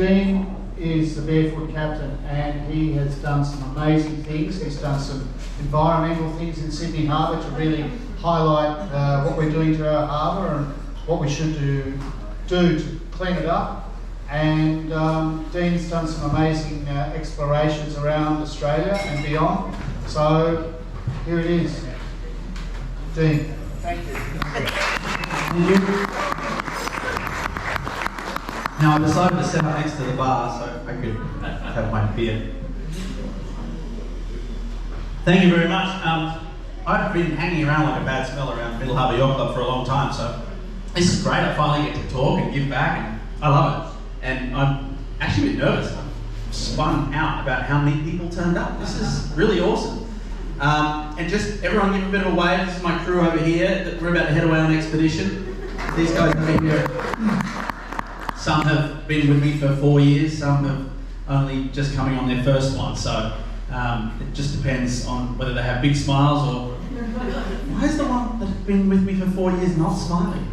Dean is the Barefoot captain, and he has done some amazing things. He's done some environmental things in Sydney Harbour to really highlight what we're doing to our harbour and what we should do to clean it up. And Dean's done some amazing explorations around Australia and beyond. So here it is. Dean. Thank you. Now I decided to sit up next to the bar so I could have my beer. Thank you very much. I've been hanging around like a bad smell around Middle Harbour Yacht Club for a long time, so this is great. I finally get to talk and give back, and I love it. And I'm actually a bit nervous. I'm spun out about how many people turned up. This is really awesome. And just everyone give a bit of a wave. This is my crew over here. We're about to head away on an expedition. These guys over here. Some have been with me for 4 years, some have only just coming on their first one, so it just depends on whether they have big smiles or... Why is the one that's been with me for 4 years not smiling?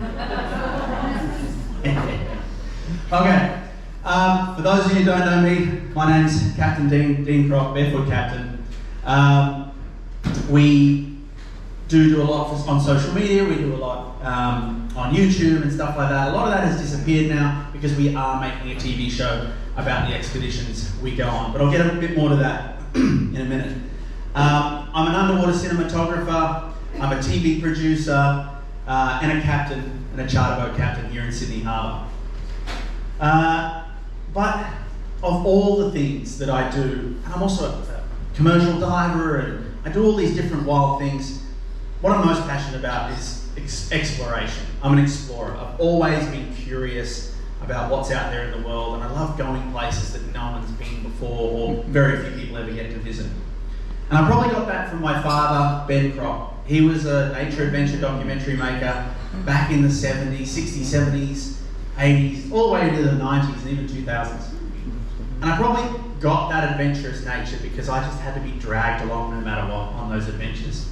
Okay, for those of you who don't know me, my name's Captain Dean Cropp, Barefoot Captain. We do a lot on social media, we do a lot on YouTube and stuff like that. A lot of that has disappeared now because we are making a TV show about the expeditions we go on. But I'll get a bit more to that in a minute. I'm an underwater cinematographer, I'm a TV producer, and a captain, and a charter boat captain here in Sydney Harbour. But of all the things that I do, and I'm also a commercial diver, and I do all these different wild things. What I'm most passionate about is exploration. I'm an explorer. I've always been curious about what's out there in the world, and I love going places that no one's been before or very few people ever get to visit. And I probably got that from my father, Ben Cropp. He was a nature adventure documentary maker back in the 70s, 60s, 70s, 80s, all the way into the 90s and even 2000s. And I probably got that adventurous nature because I just had to be dragged along no matter what on those adventures.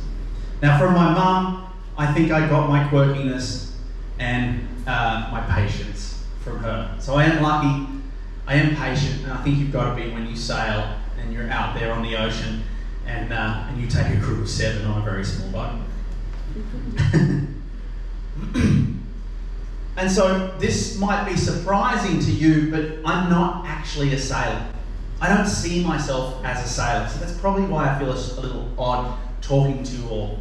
Now from my mum, I think I got my quirkiness and my patience from her. So I am lucky, I am patient, and I think you've got to be when you sail and you're out there on the ocean and you take a crew of 7 on a very small boat. And so this might be surprising to you, but I'm not actually a sailor. I don't see myself as a sailor, so that's probably why I feel a little odd talking to you all.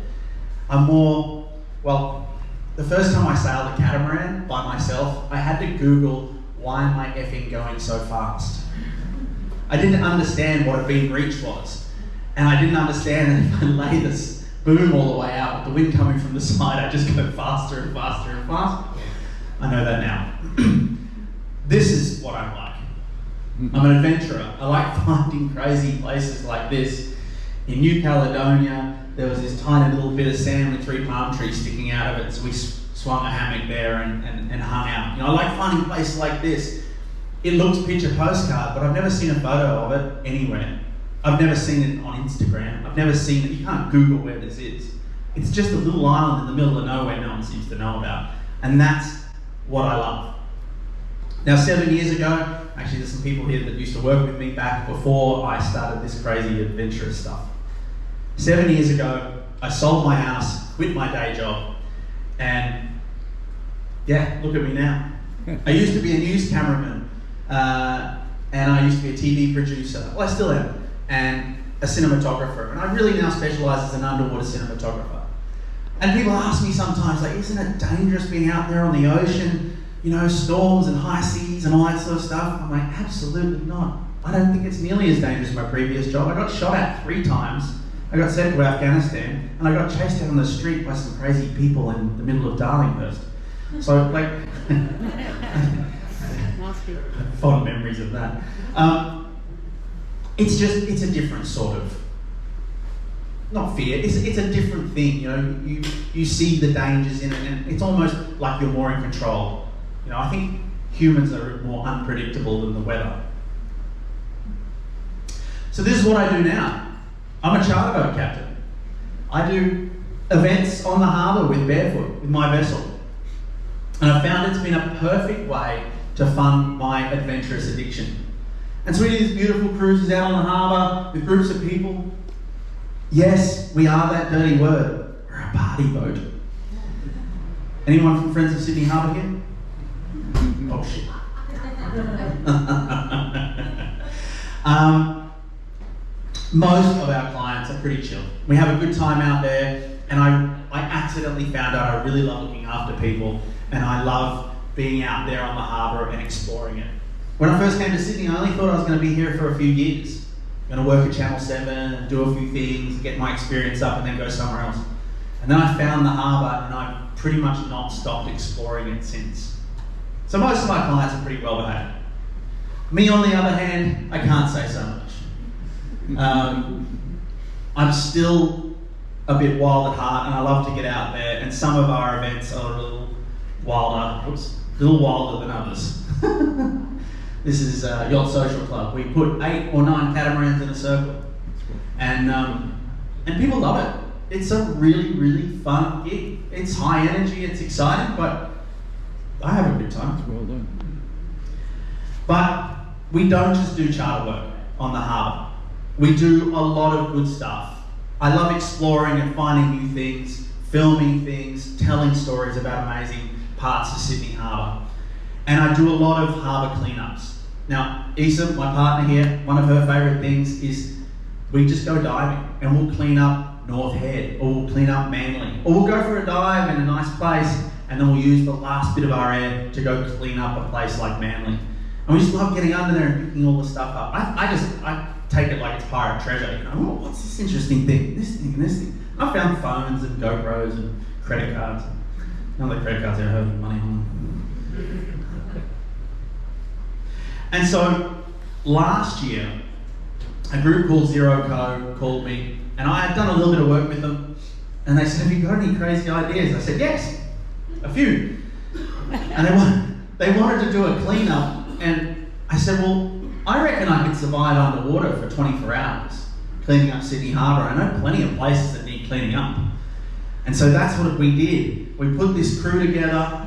I'm more, well, the first time I sailed a catamaran by myself, I had to Google, why am I effing going so fast? I didn't understand what a beam reach was. And I didn't understand that if I lay this boom all the way out with the wind coming from the side, I'd just go faster and faster and faster. I know that now. This is what I'm like. I'm an adventurer. I like finding crazy places like this. In New Caledonia, there was this tiny little bit of sand with 3 palm trees sticking out of it, so we swung a hammock there and hung out. You know, I like finding places like this. It looks picture postcard, but I've never seen a photo of it anywhere. I've never seen it on Instagram. I've never seen it. You can't Google where this is. It's just a little island in the middle of nowhere no one seems to know about. And that's what I love. Now 7 years ago, actually there's some people here that used to work with me back before I started this crazy adventurous stuff. 7 years ago, I sold my house, quit my day job, and yeah, look at me now. I used to be a news cameraman, and I used to be a TV producer, well I still am, and a cinematographer, and I really now specialise as an underwater cinematographer. And people ask me sometimes, like, isn't it dangerous being out there on the ocean, you know, storms and high seas and all that sort of stuff? I'm like, absolutely not. I don't think it's nearly as dangerous as my previous job. I got shot at 3 times. I got sent to Afghanistan, and I got chased down the street by some crazy people in the middle of Darlinghurst. So, like, fond memories of that. It's a different sort of, not fear, it's a different thing, you know, you see the dangers in it, and it's almost like you're more in control. You know, I think humans are more unpredictable than the weather. So this is what I do now. I'm a charter boat captain. I do events on the harbour with Barefoot, with my vessel. And I found it's been a perfect way to fund my adventurous addiction. And so we do these beautiful cruises out on the harbour with groups of people. Yes, we are that dirty word. We're a party boat. Anyone from Friends of Sydney Harbour here? Oh shit. Most of our clients are pretty chill. We have a good time out there, and I accidentally found out I really love looking after people, and I love being out there on the harbour and exploring it. When I first came to Sydney, I only thought I was going to be here for a few years. I'm going to work at Channel 7 and do a few things, get my experience up, and then go somewhere else. And then I found the harbour, and I've pretty much not stopped exploring it since. So most of my clients are pretty well behaved. Me, on the other hand, I can't say so much. I'm still a bit wild at heart, and I love to get out there, and some of our events are a little wilder than others. This is Yacht Social Club. We put 8 or 9 catamarans in a circle, and people love it. It's a really, really fun gig. It's high energy, it's exciting, but I have a good time. Well done. But we don't just do charter work on the harbour. We do a lot of good stuff. I love exploring and finding new things, filming things, telling stories about amazing parts of Sydney Harbour. And I do a lot of harbour cleanups. Now, Issa, my partner here, one of her favourite things is we just go diving and we'll clean up North Head, or we'll clean up Manly, or we'll go for a dive in a nice place, and then we'll use the last bit of our air to go clean up a place like Manly. And we just love getting under there and picking all the stuff up. I take it like it's pirate treasure. You know, oh, what's this interesting thing? This thing and this thing. I found phones and GoPros and credit cards. None of the credit cards ever have money on them. And so last year, a group called Zero Co called me, and I had done a little bit of work with them, and they said, "Have you got any crazy ideas?" I said, "Yes, a few." And they wanted to do a cleanup, and I said, "Well, I reckon I could survive underwater for 24 hours, cleaning up Sydney Harbour. I know plenty of places that need cleaning up." And so that's what we did. We put this crew together,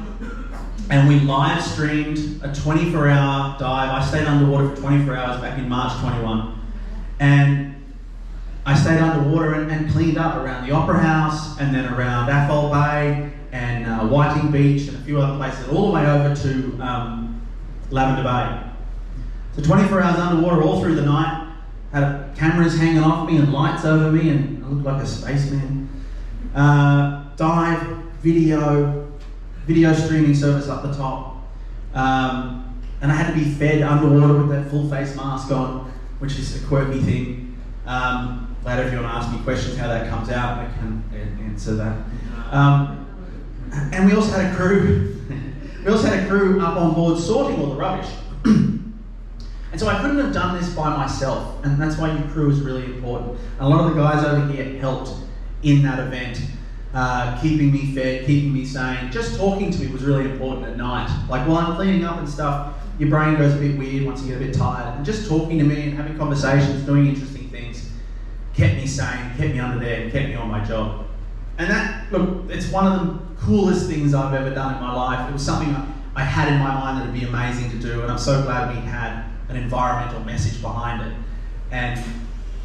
and we live streamed a 24-hour dive. I stayed underwater for 24 hours back in March 21. And I stayed underwater and cleaned up around the Opera House, and then around Athol Bay, and Whiting Beach, and a few other places, all the way over to Lavender Bay. So 24 hours underwater all through the night, had cameras hanging off me and lights over me, and I looked like a spaceman. Dive, video streaming service up the top. And I had to be fed underwater with that full face mask on, which is a quirky thing. Later, if you want to ask me questions how that comes out, I can answer that. And we also had a crew. We also had a crew up on board sorting all the rubbish. And so I couldn't have done this by myself, and that's why your crew is really important. And a lot of the guys over here helped in that event, keeping me fed, keeping me sane. Just talking to me was really important at night. Like while I'm cleaning up and stuff, your brain goes a bit weird once you get a bit tired. And just talking to me and having conversations, doing interesting things, kept me sane, kept me under there, and kept me on my job. And that, look, it's one of the coolest things I've ever done in my life. It was something I had in my mind that would be amazing to do, and I'm so glad we had an environmental message behind it. And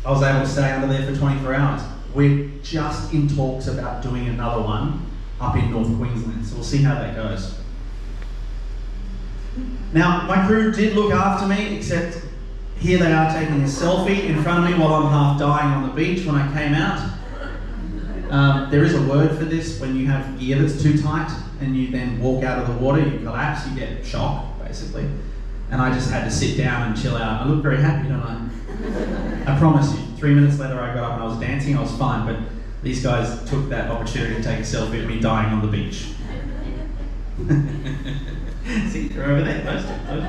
I was able to stay under there for 24 hours. We're just in talks about doing another one up in North Queensland, so we'll see how that goes. Now, my crew did look after me, except here they are taking a selfie in front of me while I'm half dying on the beach when I came out. There is a word for this when you have gear that's too tight and you then walk out of the water, you collapse, you get shock, basically. And I just had to sit down and chill out. I look very happy, don't I? I promise you, 3 minutes later I got up and I was dancing, I was fine, but these guys took that opportunity to take a selfie of me dying on the beach. See, they're over there, those two.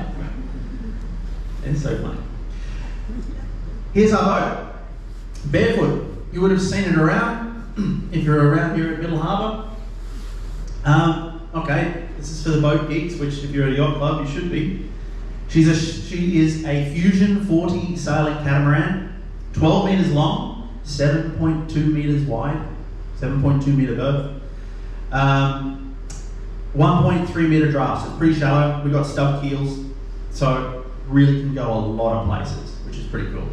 It's so funny. Here's our boat, Barefoot. You would have seen it around if you're around here at Middle Harbour. Okay, this is for the boat geeks, which if you're at a yacht club, you should be. She is a Fusion 40 sailing catamaran, 12 metres long, 7.2 metres wide, 7.2 metre berth. 1.3 metre draft, so it's pretty shallow. We've got stub keels, so really can go a lot of places, which is pretty cool.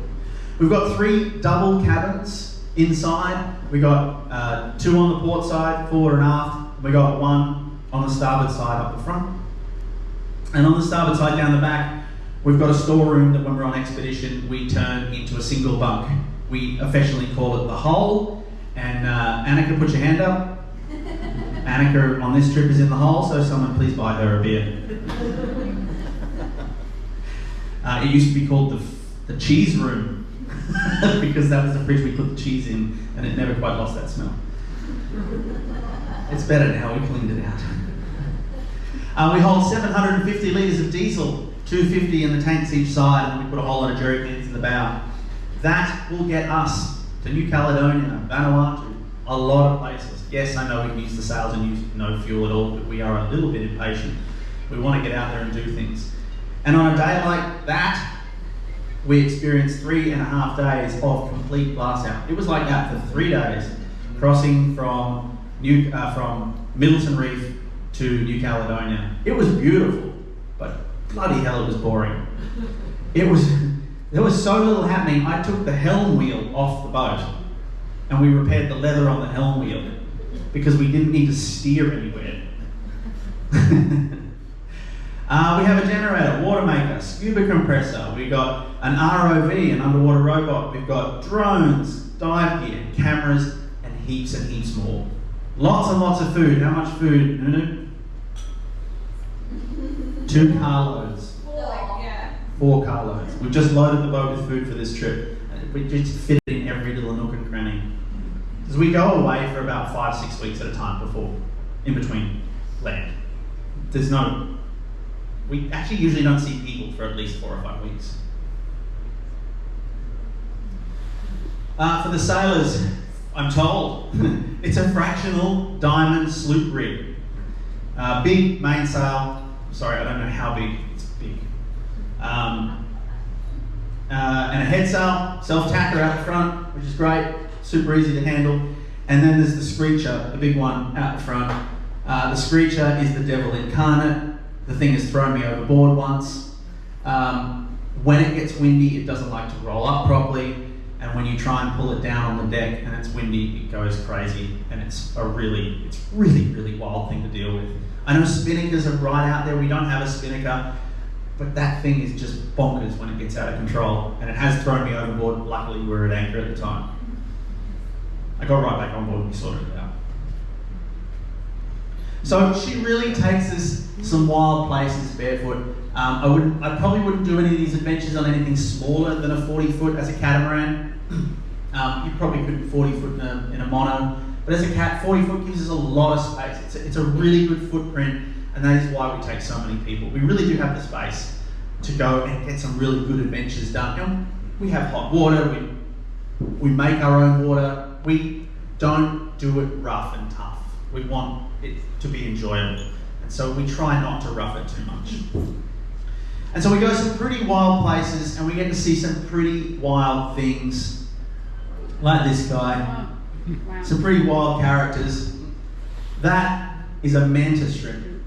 We've got 3 double cabins inside. We've got 2 on the port side, forward and aft. We've got 1 on the starboard side up the front. And on the starboard side down the back, we've got a storeroom that when we're on expedition, we turn into a single bunk. We affectionately call it the hull. And Annika, put your hand up. Annika on this trip is in the hull, so someone please buy her a beer. It used to be called the cheese room because that was the fridge we put the cheese in, and it never quite lost that smell. It's better now, we cleaned it out. We hold 750 litres of diesel, 250 in the tanks each side, and we put a whole lot of jerry cans in the bow. That will get us to New Caledonia, Vanuatu, a lot of places. Yes, I know we can use the sails and use no fuel at all, but we are a little bit impatient. We want to get out there and do things. And on a day like that, we experienced 3.5 days of complete blast out. It was like that for 3 days, crossing from Middleton Reef to New Caledonia. It was beautiful, but bloody hell it was boring. There was so little happening. I took the helm wheel off the boat and we repaired the leather on the helm wheel because we didn't need to steer anywhere. We have a generator, water maker, scuba compressor, we've got an ROV, an underwater robot, we've got drones, dive gear, cameras, and heaps more. Lots and lots of food. How much food, Nunu? 2 carloads. 4 carloads. We've just loaded the boat with food for this trip. We just fit it in every little nook and cranny. Because we go away for about 5-6 weeks at a time in between land. We actually usually don't see people for at least 4 or 5 weeks. For the sailors, I'm told, it's a fractional diamond sloop rig. Big mainsail. Sorry, I don't know how big. It's big. And a headsail, self-tacker out front, which is great, super easy to handle. And then there's the screecher, the big one out the front. The screecher is the devil incarnate. The thing has thrown me overboard once. When it gets windy, it doesn't like to roll up properly. And when you try and pull it down on the deck and it's windy, it goes crazy. And it's really, really wild thing to deal with. I know spinnakers are right out there. We don't have a spinnaker, but that thing is just bonkers when it gets out of control. And it has thrown me overboard. Luckily, we were at anchor at the time. I got right back on board and we sorted it out. So she really takes us some wild places barefoot. I probably wouldn't do any of these adventures on anything smaller than a 40 foot as a catamaran. You probably couldn't 40 foot in a mono, but as a cat, 40 foot gives us a lot of space. It's a really good footprint, and that is why we take so many people. We really do have the space to go and get some really good adventures done. You know, we have hot water, we make our own water. We don't do it rough and tough. We want it to be enjoyable. And so we try not to rough it too much. And so we go some pretty wild places and we get to see some pretty wild things. Like this guy. Wow. Some pretty wild characters. That is a mantis shrimp.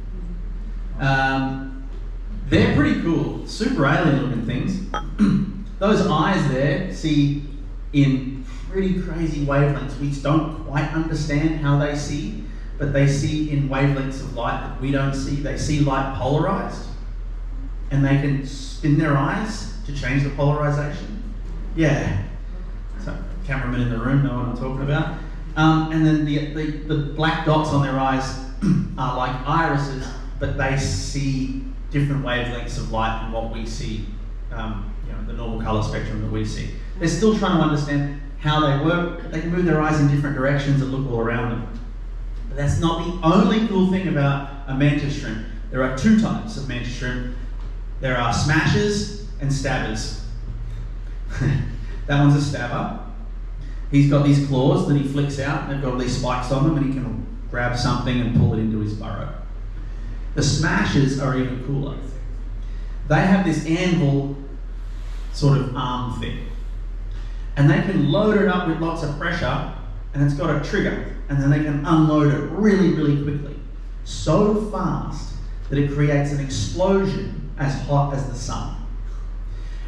They're pretty cool. Super alien looking things. Those eyes there see in pretty crazy wavelengths. We don't quite understand how they see, but they see in wavelengths of light that we don't see. They see light polarized, and they can spin their eyes to change the polarization. Yeah. So, cameraman in the room know what I'm talking about. And then the black dots on their eyes are like irises, but they see different wavelengths of light than what we see, the normal color spectrum that we see. They're still trying to understand how they work. They can move their eyes in different directions and look all around them. But that's not the only cool thing about a mantis shrimp. There are 2 types of mantis shrimp. There are smashers and stabbers. That one's a stabber. He's got these claws that he flicks out. They've got all these spikes on them and he can grab something and pull it into his burrow. The smashers are even cooler. They have this anvil sort of arm thing. And they can load it up with lots of pressure and it's got a trigger. And then they can unload it really, really quickly. so fast that it creates an explosion as hot as the sun.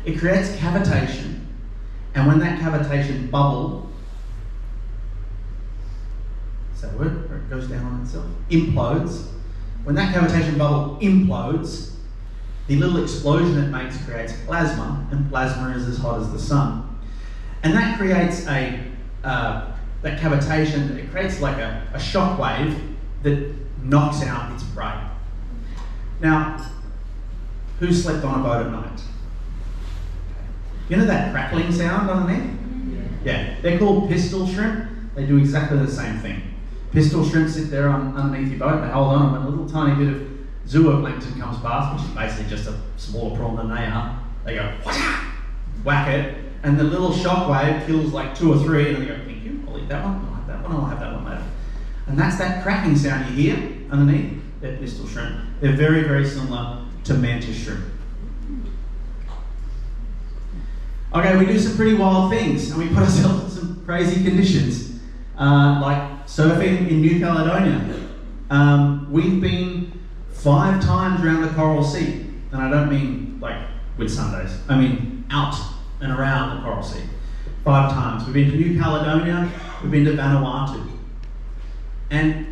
It creates cavitation, and when that cavitation bubble, is that a word? Where it goes down on itself? Implodes. When that cavitation bubble implodes, the little explosion it makes creates plasma, and plasma is as hot as the sun. And that creates that cavitation, it creates like a shock wave that knocks out its prey. Now, who slept on a boat at night? You know that crackling sound underneath? Yeah, they're called pistol shrimp. They do exactly the same thing. Pistol shrimp sit there underneath your boat, they hold on, and when a little tiny bit of zooplankton comes past, which is basically just a smaller prawn than they are, they go, whack it, and the little shock wave kills like 2 or 3, and then they go, thank you, I'll eat that one, I'll have that one, I'll have that one later. And that's that cracking sound you hear underneath. They're pistol shrimp. They're very, very similar to mantis shrimp. Okay, we do some pretty wild things, and we put ourselves in some crazy conditions, like surfing in New Caledonia. We've been 5 times around the Coral Sea, and I don't mean like with Sundays, I mean out and around the Coral Sea. 5 times. We've been to New Caledonia, we've been to Vanuatu. And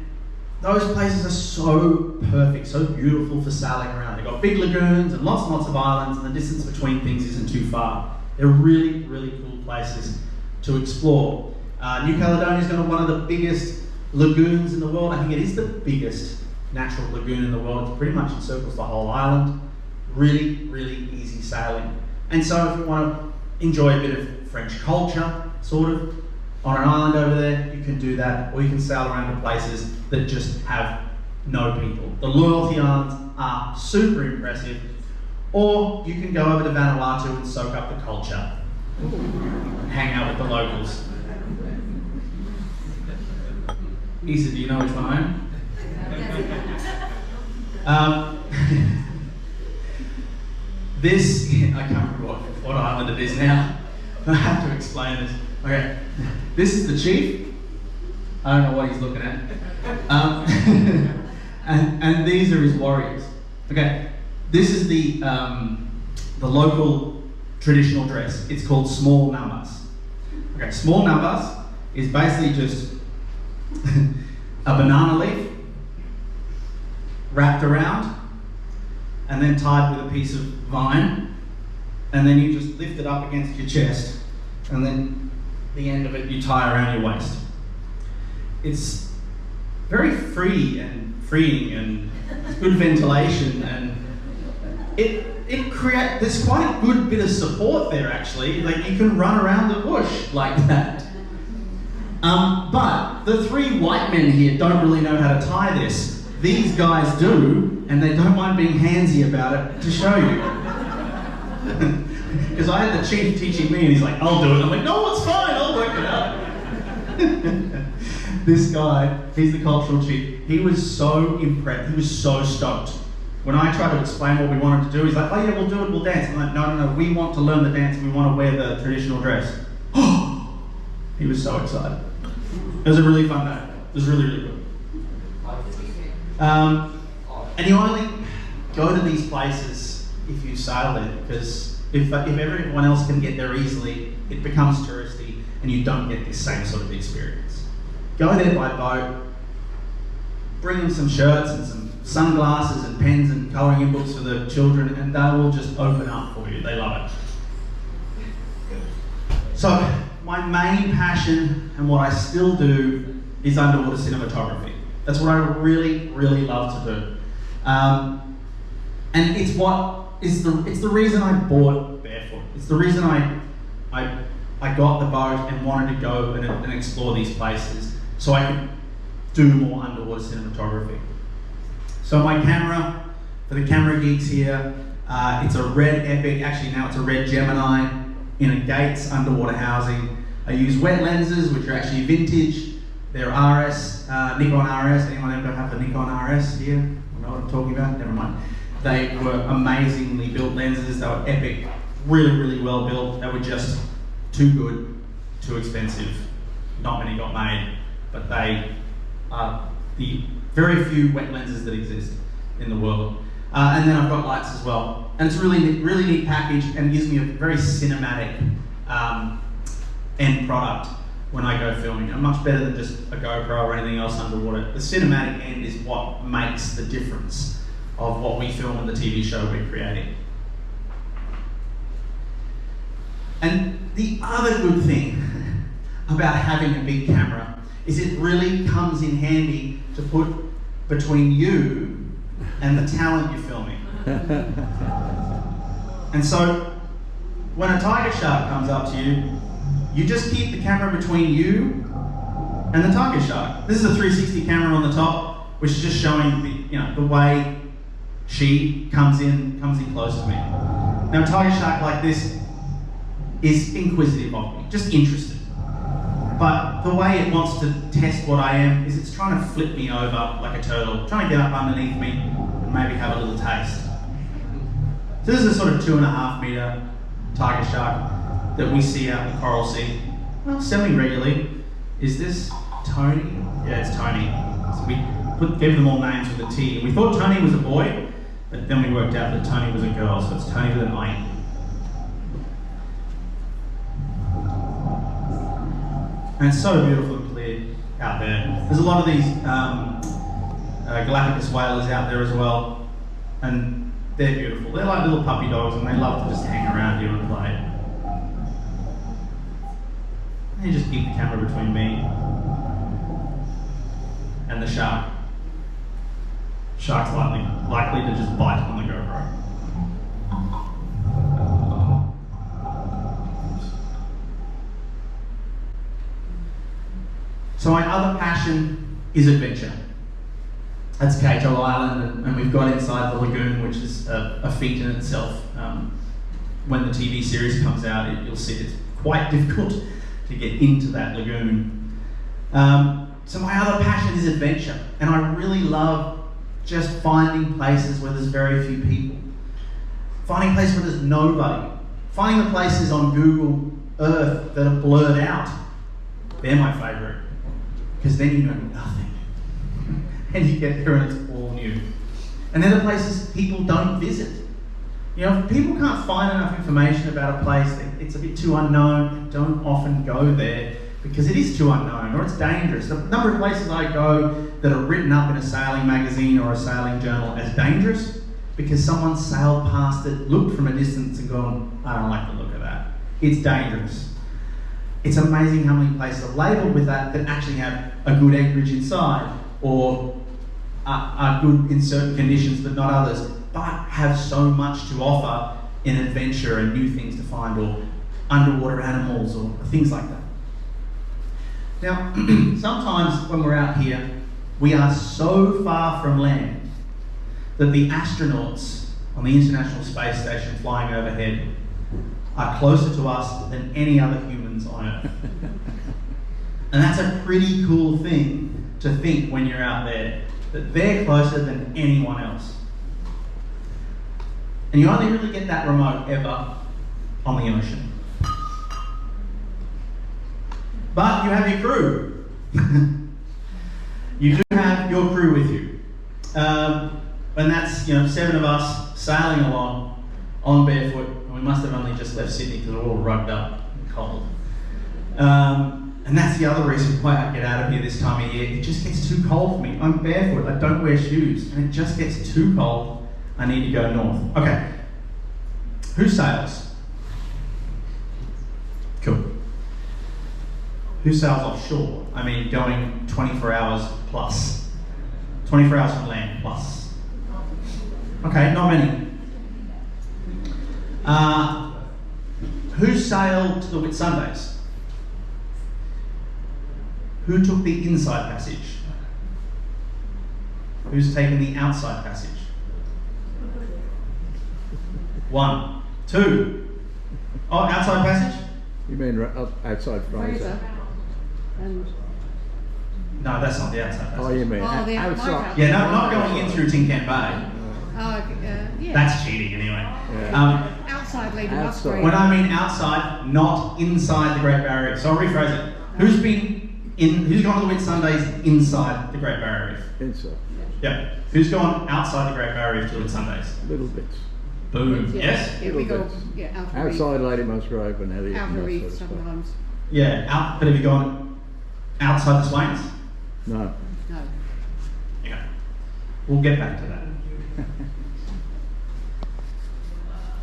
those places are so perfect, so beautiful for sailing around. They've got big lagoons and lots of islands, and the distance between things isn't too far. They're really, really cool places to explore. New Caledonia is one of the biggest lagoons in the world. I think it is the biggest natural lagoon in the world. It pretty much encircles the whole island. Really, really easy sailing. And so if you want to enjoy a bit of French culture, sort of, on an island over there, you can do that, or you can sail around to places that just have no people. The Loyalty Islands are super impressive, or you can go over to Vanuatu and soak up the culture, and hang out with the locals. Isa, do you know which one I am? This, I can't remember what island it is now. I have to explain this. Okay, this is the chief. I don't know what he's looking at. And these are his warriors. Okay, this is the local traditional dress. It's called small numbers. Okay, small numbers is basically just a banana leaf wrapped around and then tied with a piece of vine, and then you just lift it up against your chest, and then the end of it you tie around your waist. It's very free and freeing, and good ventilation, and there's quite a good bit of support there actually. Like, you can run around the bush like that. But the 3 white men here don't really know how to tie this. These guys do, and they don't mind being handsy about it to show you. Because I had the chief teaching me, and he's like, I'll do it. I'm like, no, it's fine, I'll work it out. This guy, he's the cultural chief. He was so impressed, he was so stoked. When I tried to explain what we wanted to do, he's like, oh yeah, we'll do it, we'll dance. I'm like, no, we want to learn the dance, we want to wear the traditional dress. He was so excited. It was a really fun day. It was really, really good. And you only go to these places if you sail there, because if everyone else can get there easily, it becomes touristy and you don't get this same sort of experience. Go there by boat, bring them some shirts and some sunglasses and pens and colouring in books for the children, and they will just open up for you. They love it. So, my main passion and what I still do is underwater cinematography. That's what I really, really love to do. And it's the reason I bought Barefoot. It's the reason I got the boat and wanted to go and explore these places, so I could do more underwater cinematography. So my camera, for the camera geeks here, it's a red Epic, actually now it's a red Gemini in a Gates underwater housing. I use wet lenses, which are actually vintage. They're RS, Nikon RS. Anyone ever have the Nikon RS here? I know what I'm talking about? Never mind. They were amazingly built lenses. They were epic, really, really well built. They were just too good, too expensive. Not many got made, but they are the Very few wet lenses that exist in the world. And then I've got lights as well. And it's a really neat package and gives me a very cinematic end product when I go filming. And much better than just a GoPro or anything else underwater. The cinematic end is what makes the difference of what we film in the TV show we're creating. And the other good thing about having a big camera is it really comes in handy to put between you and the talent you're filming. And so, when a tiger shark comes up to you, you just keep the camera between you and the tiger shark. This is a 360 camera on the top, which is just showing the way she comes in close to me. Now, a tiger shark like this is inquisitive of me, just interested. But the way it wants to test what I am is it's trying to flip me over like a turtle, trying to get up underneath me and maybe have a little taste. So this is a sort of 2.5 metre tiger shark that we see out in the Coral Sea, well, semi-regularly. Is this Tony? Yeah, it's Tony. So we gave them all names with a T. We thought Tony was a boy, but then we worked out that Tony was a girl, so it's Tony with an I. And it's so beautiful and clear out there. There's a lot of these Galapagos whalers out there as well, and they're beautiful. They're like little puppy dogs, and they love to just hang around you and play. And you just keep the camera between me and the shark. Shark's likely to just bite on the GoPro. So my other passion is adventure. That's Cato Island, and we've got inside the lagoon, which is a feat in itself. When the TV series comes out, you'll see it's quite difficult to get into that lagoon. So my other passion is adventure, and I really love just finding places where there's very few people. Finding places where there's nobody. Finding the places on Google Earth that are blurred out. They're my favourite. Because then you know nothing. And you get there and it's all new. And they're the places people don't visit. If people can't find enough information about a place, it's a bit too unknown, don't often go there because it is too unknown or it's dangerous. The number of places I go that are written up in a sailing magazine or a sailing journal as dangerous because someone sailed past it, looked from a distance and gone, I don't like the look of that. It's dangerous. It's amazing how many places are labelled with that actually have a good anchorage inside or are good in certain conditions but not others, but have so much to offer in adventure and new things to find or underwater animals or things like that. Now, sometimes when we're out here, we are so far from land that the astronauts on the International Space Station flying overhead are closer to us than any other humans on Earth. And that's a pretty cool thing to think when you're out there, that they're closer than anyone else. And you only really get that remote ever on the ocean. But you have your crew. You do have your crew with you. And that's 7 of us sailing along on Barefoot. And we must have only just left Sydney because we're all rugged up and cold. And that's the other reason why I get out of here this time of year. It just gets too cold for me. I'm barefoot, I don't wear shoes, and it just gets too cold. I need to go north. Okay. Who sails? Cool. Who sails offshore? I mean, going 24 hours plus. 24 hours from land plus. Okay, not many. Who sailed to the Whitsundays? Who took the inside passage? Who's taken the outside passage? 1, 2. Oh, outside passage? You mean outside Fraser? And No, that's not the outside passage. Oh, you mean the outside? Yeah, not going in through Tin Can Bay. yeah. That's cheating anyway. Yeah. Outside Lady Outside. Musgrave. When I mean outside, not inside the Great Barrier Reef. So I'll rephrase it. Who's been who's gone to the Whitsundays inside the Great Barrier Reef? Inside. Yep. Who's gone outside the Great Barrier Reef to the Whitsundays? Little bits. Boom. Yeah, Yes? Yeah, we Little go, bits. yeah, outer reef. Outside Lady Musgrave and Elliot. and Outer that reef sort of stuff. sometimes. Yeah. But have you gone outside the Swains? No. No. Yeah. We'll get back to that.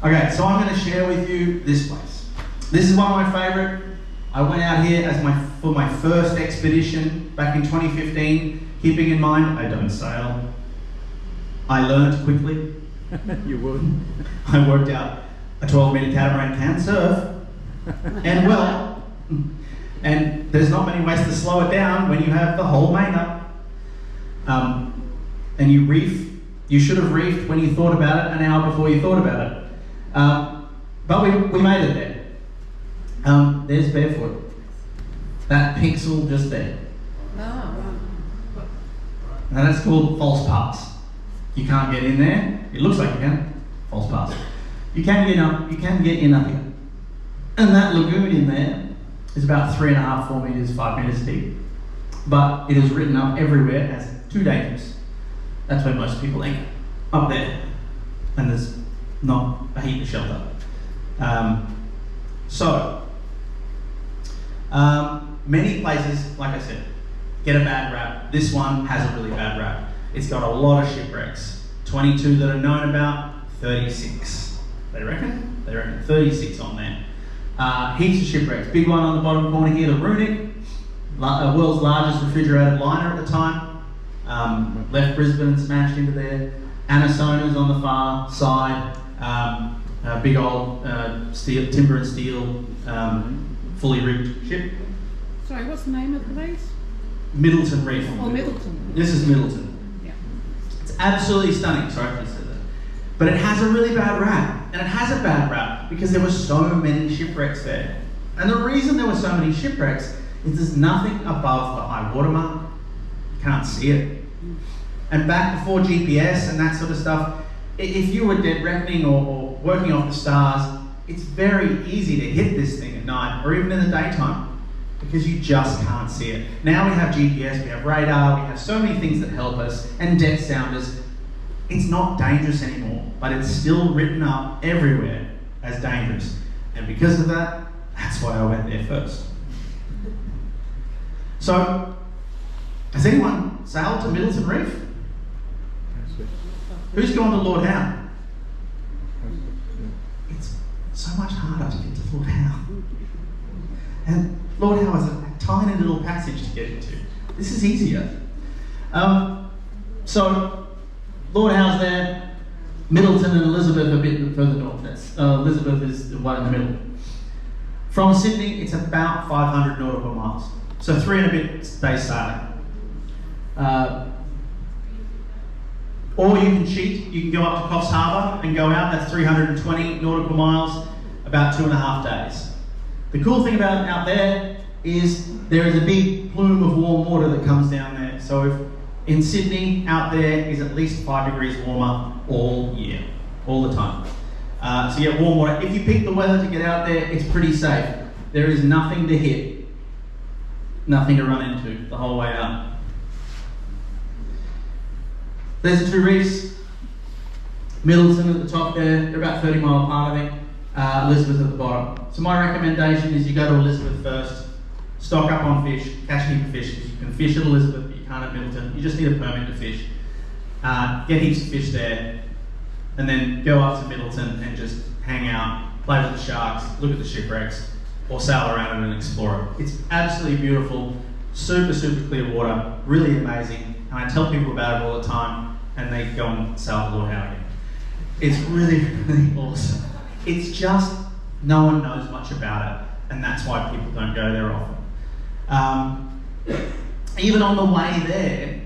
Okay, so I'm going to share with you this place. This is one of my favourite. I went out here for my first expedition back in 2015, keeping in mind I don't sail. I learned quickly. You would. I worked out a 12-metre catamaran can surf, and well, and there's not many ways to slow it down when you have the whole main up. And you reef. You should have reefed when you thought about it an hour before you thought about it. But we made it there. There's Barefoot. That pixel just there. Oh, right. Now that's called false pass. You can't get in there. It looks like you can. False pass. You can get up. You can get in up here. And that lagoon in there is about 3.5, 4 meters, 5 meters deep. But it is written up everywhere as too dangerous. That's where most people anchor, up there. And there's not a heap of shelter. Many places, like I said, get a bad rap. This one has a really bad rap. It's got a lot of shipwrecks. 22 that are known about, 36. They reckon? They reckon 36 on there. Heaps of shipwrecks. Big one on the bottom corner here, the Runic, world's largest refrigerated liner at the time. Left Brisbane and smashed into there. Anasona's on the far side. Big old timber and steel, fully rigged ship. Sorry, what's the name of the place? Middleton Reef. Oh, Middleton. This is Middleton. Yeah. It's absolutely stunning. Sorry if I said that. But it has a really bad rap. And it has a bad rap because there were so many shipwrecks there. And the reason there were so many shipwrecks is there's nothing above the high water mark. You can't see it. And back before GPS and that sort of stuff, if you were dead reckoning or working off the stars, it's very easy to hit this thing at night or even in the daytime because you just can't see it. Now we have GPS, we have radar, we have so many things that help us, and depth sounders. It's not dangerous anymore, but it's still written up everywhere as dangerous. And because of that, that's why I went there first. So, has anyone sailed to Middleton Reef? Who's gone to Lord Howe? It's so much harder to get to Lord Howe. And Lord Howe is a tiny little passage to get into. This is easier. So, Lord Howe's there, Middleton and Elizabeth a bit further north. Elizabeth is the one in the middle. From Sydney, it's about 500 nautical miles. So 3 and a bit days sailing. Or you can cheat, you can go up to Coffs Harbour and go out, that's 320 nautical miles, about 2.5 days. The cool thing about out there is there is a big plume of warm water that comes down there. So if in Sydney, out there is at least 5 degrees warmer all year, all the time. So you get warm water. If you pick the weather to get out there, it's pretty safe. There is nothing to hit, nothing to run into the whole way up. There's the 2 reefs. Middleton at the top there, they're about 30 mile apart, I think. Elizabeth at the bottom. So my recommendation is you go to Elizabeth first, stock up on fish, catch a heap of fish. You can fish at Elizabeth, but you can't at Middleton. You just need a permit to fish. Get heaps of fish there, and then go up to Middleton and just hang out, play with the sharks, look at the shipwrecks, or sail around it and explore it. It's absolutely beautiful, super, super clear water, really amazing. And I tell people about it all the time, and they go and sail to Lord Howe again. It's really, really awesome. It's just, no one knows much about it, and that's why people don't go there often. Even on the way there,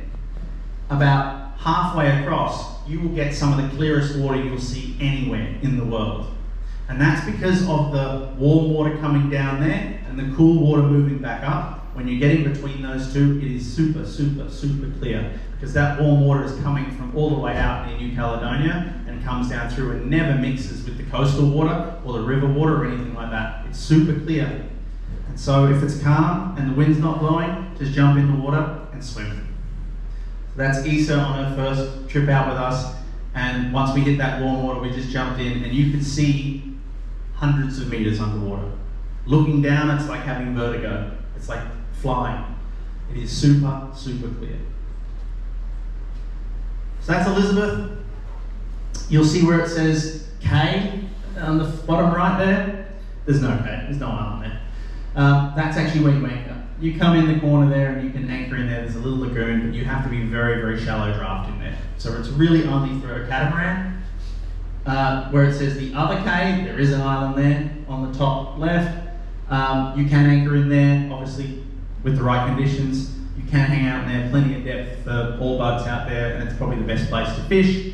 about halfway across, you will get some of the clearest water you'll see anywhere in the world. And that's because of the warm water coming down there and the cool water moving back up. When you get in between those two, it is super, super, super clear because that warm water is coming from all the way out near New Caledonia and comes down through and never mixes with the coastal water or the river water or anything like that. It's super clear. And so if it's calm and the wind's not blowing, just jump in the water and swim. So that's Issa on her first trip out with us, and once we hit that warm water, we just jumped in, and you could see hundreds of meters underwater. Looking down, it's like having vertigo. It's like flying. It is super, super clear. So that's Elizabeth. You'll see where it says K on the bottom right there. There's no K, there's no island there. That's actually where you anchor. You come in the corner there and you can anchor in there. There's a little lagoon, but you have to be very, very shallow draft in there. So it's really only through a catamaran. Where it says the other K, there is an island there on the top left. You can anchor in there, obviously, with the right conditions. You can hang out in there, plenty of depth for all boats out there, and it's probably the best place to fish.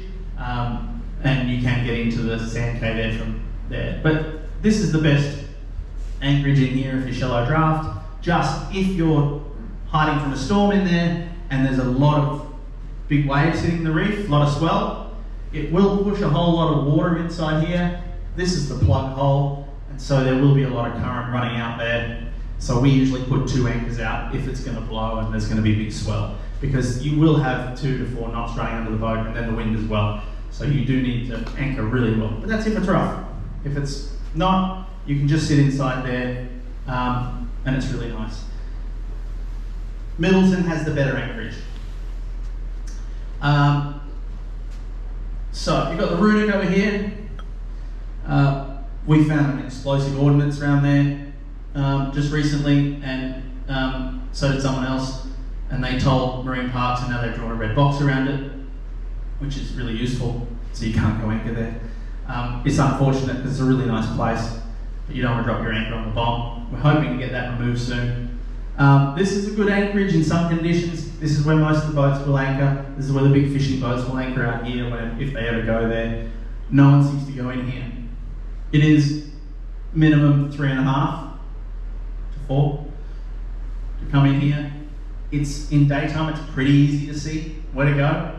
And you can get into the sand K there from there. But this is the best anchorage in here if you're shallow draft. Just if you're hiding from a storm in there and there's a lot of big waves hitting the reef, a lot of swell, it will push a whole lot of water inside here. This is the plug hole, and so there will be a lot of current running out there. So we usually put 2 anchors out if it's going to blow and there's going to be big swell, because you will have 2 to 4 knots running under the boat and then the wind as well. So you do need to anchor really well. But that's if it's rough. If it's not, you can just sit inside there, and it's really nice. Middleton has the better anchorage. So you've got the Runic over here. We found an explosive ordnance around there just recently, and so did someone else. And they told Marine Parks, and now they've drawn a red box around it, which is really useful, so you can't go anchor there. It's unfortunate because it's a really nice place, but you don't want to drop your anchor on the bomb. We're hoping to get that removed soon. This is a good anchorage in some conditions. This is where most of the boats will anchor. This is where the big fishing boats will anchor out here if they ever go there. No one seems to go in here. It is minimum 3.5 to 4 to come in here. It's in daytime, it's pretty easy to see where to go.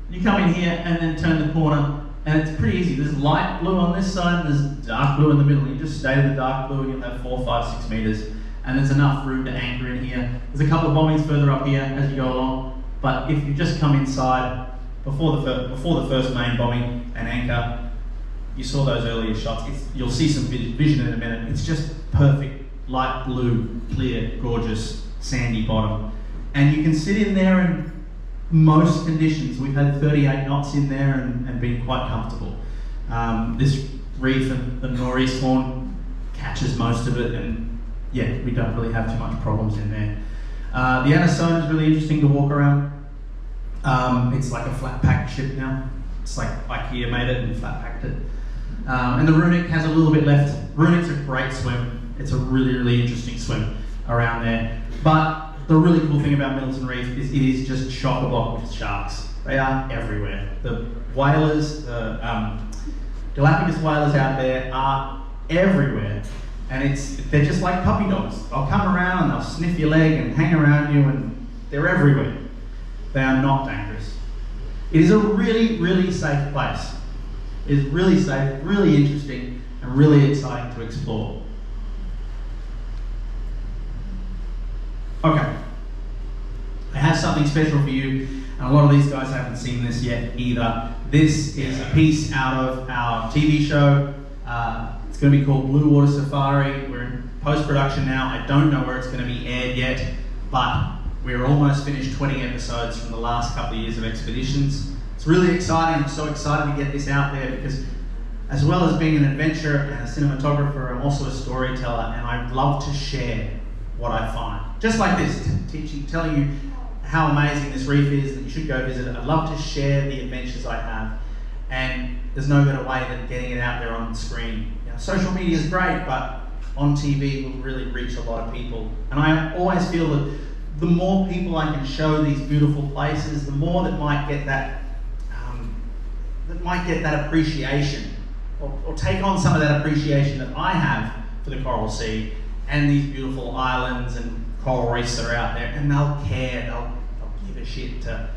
You come in here and then turn the corner, and it's pretty easy. There's light blue on this side and there's dark blue in the middle. You just stay to the dark blue and you'll have 4, 5, 6 meters, and there's enough room to anchor in here. There's a couple of bombings further up here as you go along, but if you just come inside before the first main bombing and anchor, you saw those earlier shots. You'll see some vision in a minute. It's just perfect, light blue, clear, gorgeous, sandy bottom. And you can sit in there in most conditions. We've had 38 knots in there and been quite comfortable. This reef and the nor'east horn catches most of it, and yeah, we don't really have too much problems in there. The Anisone is really interesting to walk around. It's like a flat pack ship now. It's like IKEA made it and flat packed it. And the Runic has a little bit left. Runic's a great swim. It's a really, really interesting swim around there. But the really cool thing about Middleton Reef is it is just chock-a-block with sharks. They are everywhere. The whalers, the Galapagos whalers out there are everywhere. And they're just like puppy dogs. They'll come around and they'll sniff your leg and hang around you, and they're everywhere. They are not dangerous. It is a really, really safe place. It is really safe, really interesting, and really exciting to explore. Okay, I have something special for you, and a lot of these guys haven't seen this yet either. This is a piece out of our TV show. It's going to be called Blue Water Safari. We're in post-production now. I don't know where it's going to be aired yet, but we're almost finished 20 episodes from the last couple of years of expeditions. It's really exciting. I'm so excited to get this out there because, as well as being an adventurer and a cinematographer, I'm also a storyteller, and I love to share what I find. Just like this, telling you how amazing this reef is, that you should go visit it. I love to share the adventures I have, and there's no better way than getting it out there on the screen. You know, social media is great, but on TV will really reach a lot of people. And I always feel that the more people I can show these beautiful places, the more that might get that appreciation, or take on some of that appreciation that I have for the coral sea and these beautiful islands and coral reefs that are out there, and they'll care, they'll give a shit to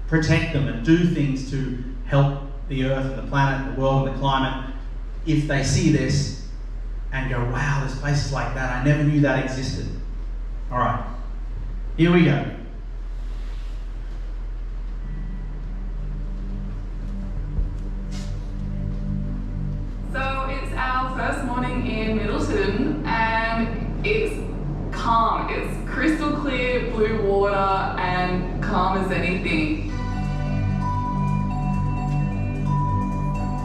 protect them and do things to help the earth and the planet, the world and the climate, if they see this and go, wow, there's places like that, I never knew that existed. All right, Here we go. So it's our first morning in Middleton and it's calm. It's crystal clear blue water and calm as anything.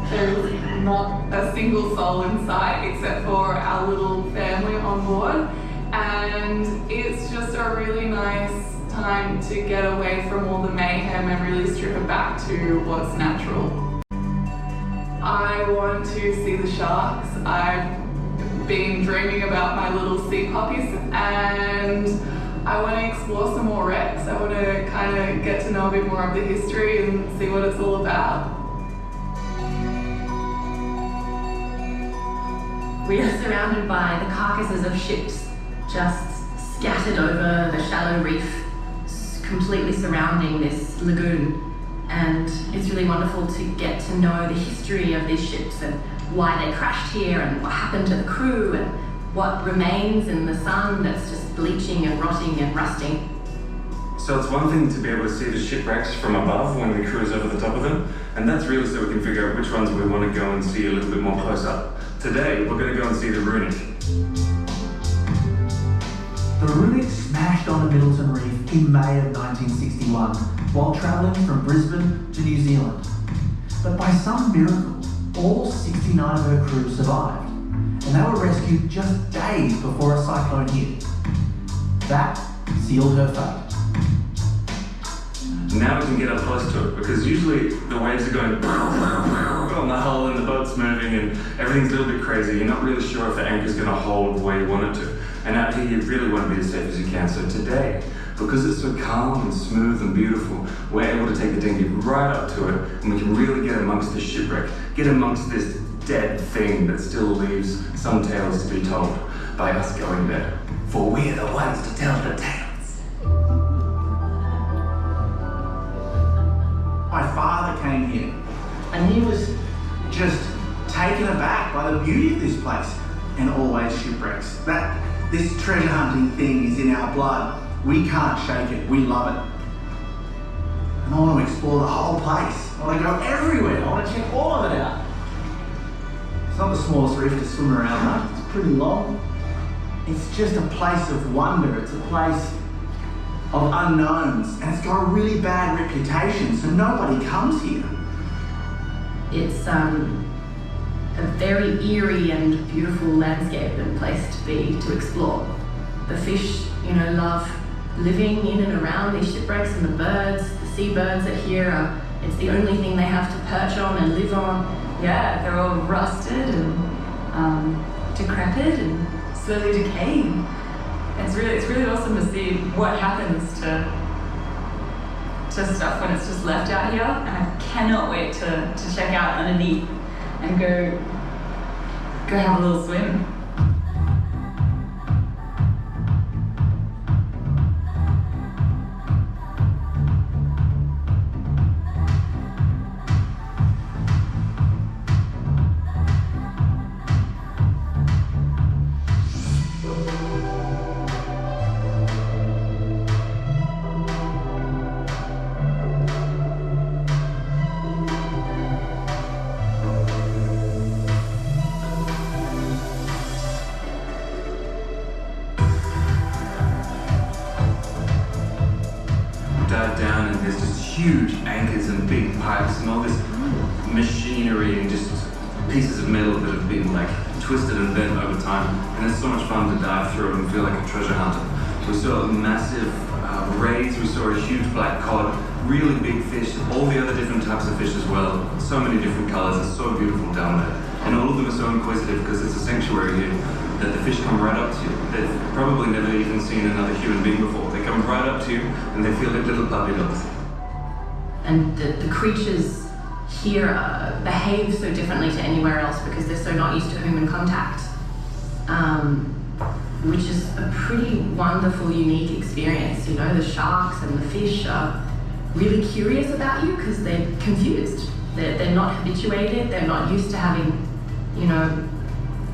There's not a single soul in sight except for our little family on board, and it's just a really nice time to get away from all the mayhem and really strip it back to what's natural. I want to see the sharks. I've been dreaming about my little sea puppies and I want to explore some more wrecks. I want to kind of get to know a bit more of the history and see what it's all about. We are surrounded by the carcasses of ships just scattered over the shallow reef, completely surrounding this lagoon. And it's really wonderful to get to know the history of these ships and why they crashed here and what happened to the crew and what remains in the sun that's just bleaching and rotting and rusting. So it's one thing to be able to see the shipwrecks from above when we cruise over the top of them, and that's really so we can figure out which ones we want to go and see a little bit more close up. Today, we're going to go and see the Runic. The Runic smashed on the Middleton Reef in May of 1961 while travelling from Brisbane to New Zealand. But by some miracle, all 69 of her crew survived, and they were rescued just days before a cyclone hit. That sealed her fate. Now we can get up close to it, because usually the waves are going on the hull and the boat's moving and everything's a little bit crazy. You're not really sure if the anchor's going to hold where you want it to. And out here you really want to be as safe as you can. So today, because it's so calm and smooth and beautiful, we're able to take the dinghy right up to it and we can really get amongst the shipwreck, get amongst this dead thing that still leaves some tales to be told by us going there. For we're the ones to tell the tales. My father came here and he was just taken aback by the beauty of this place and always shipwrecks. This treasure hunting thing is in our blood. We can't shake it, we love it. And I want to explore the whole place. I want to go everywhere, I want to check all of it out. It's not the smallest reef to swim around though, it's pretty long. It's just a place of wonder, it's a place of unknowns, and it's got a really bad reputation, so nobody comes here. It's a very eerie and beautiful landscape and place to be, to explore. The fish, love living in and around these shipwrecks, and the birds, the seabirds that here it's the only thing they have to perch on and live on. Yeah, they're all rusted and decrepit and slowly decaying. It's really awesome to see what happens to stuff when it's just left out here, and I cannot wait to check out underneath and go have a little swim. Dive down and there's just huge anchors and big pipes and all this machinery and just pieces of metal that have been twisted and bent over time, and it's so much fun to dive through and feel like a treasure hunter. We saw massive rays, we saw a huge black cod, really big fish, all the other different types of fish as well, so many different colors. It's so beautiful down there, and all of them are so inquisitive because it's a sanctuary here that the fish come right up to you. They've probably never even seen another human being before. They come right up to you and they feel like little puppy dogs. And the creatures here behave so differently to anywhere else because they're so not used to human contact, which is a pretty wonderful, unique experience. The sharks and the fish are really curious about you because they're confused. They're not habituated, they're not used to having,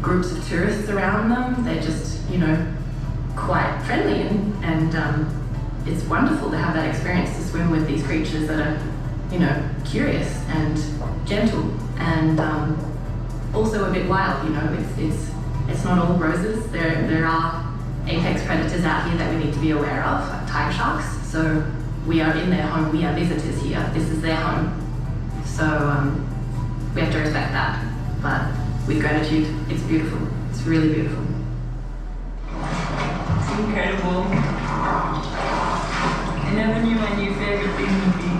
groups of tourists around them. They're just, quite friendly and it's wonderful to have that experience to swim with these creatures that are, you know, curious and gentle and also a bit wild. You know, it's not all roses. There are apex predators out here that we need to be aware of, like tiger sharks. So we are in their home. We are visitors here. This is their home. So we have to respect that. But with gratitude, it's beautiful. It's really beautiful. It's incredible. I never knew my new favorite thing would be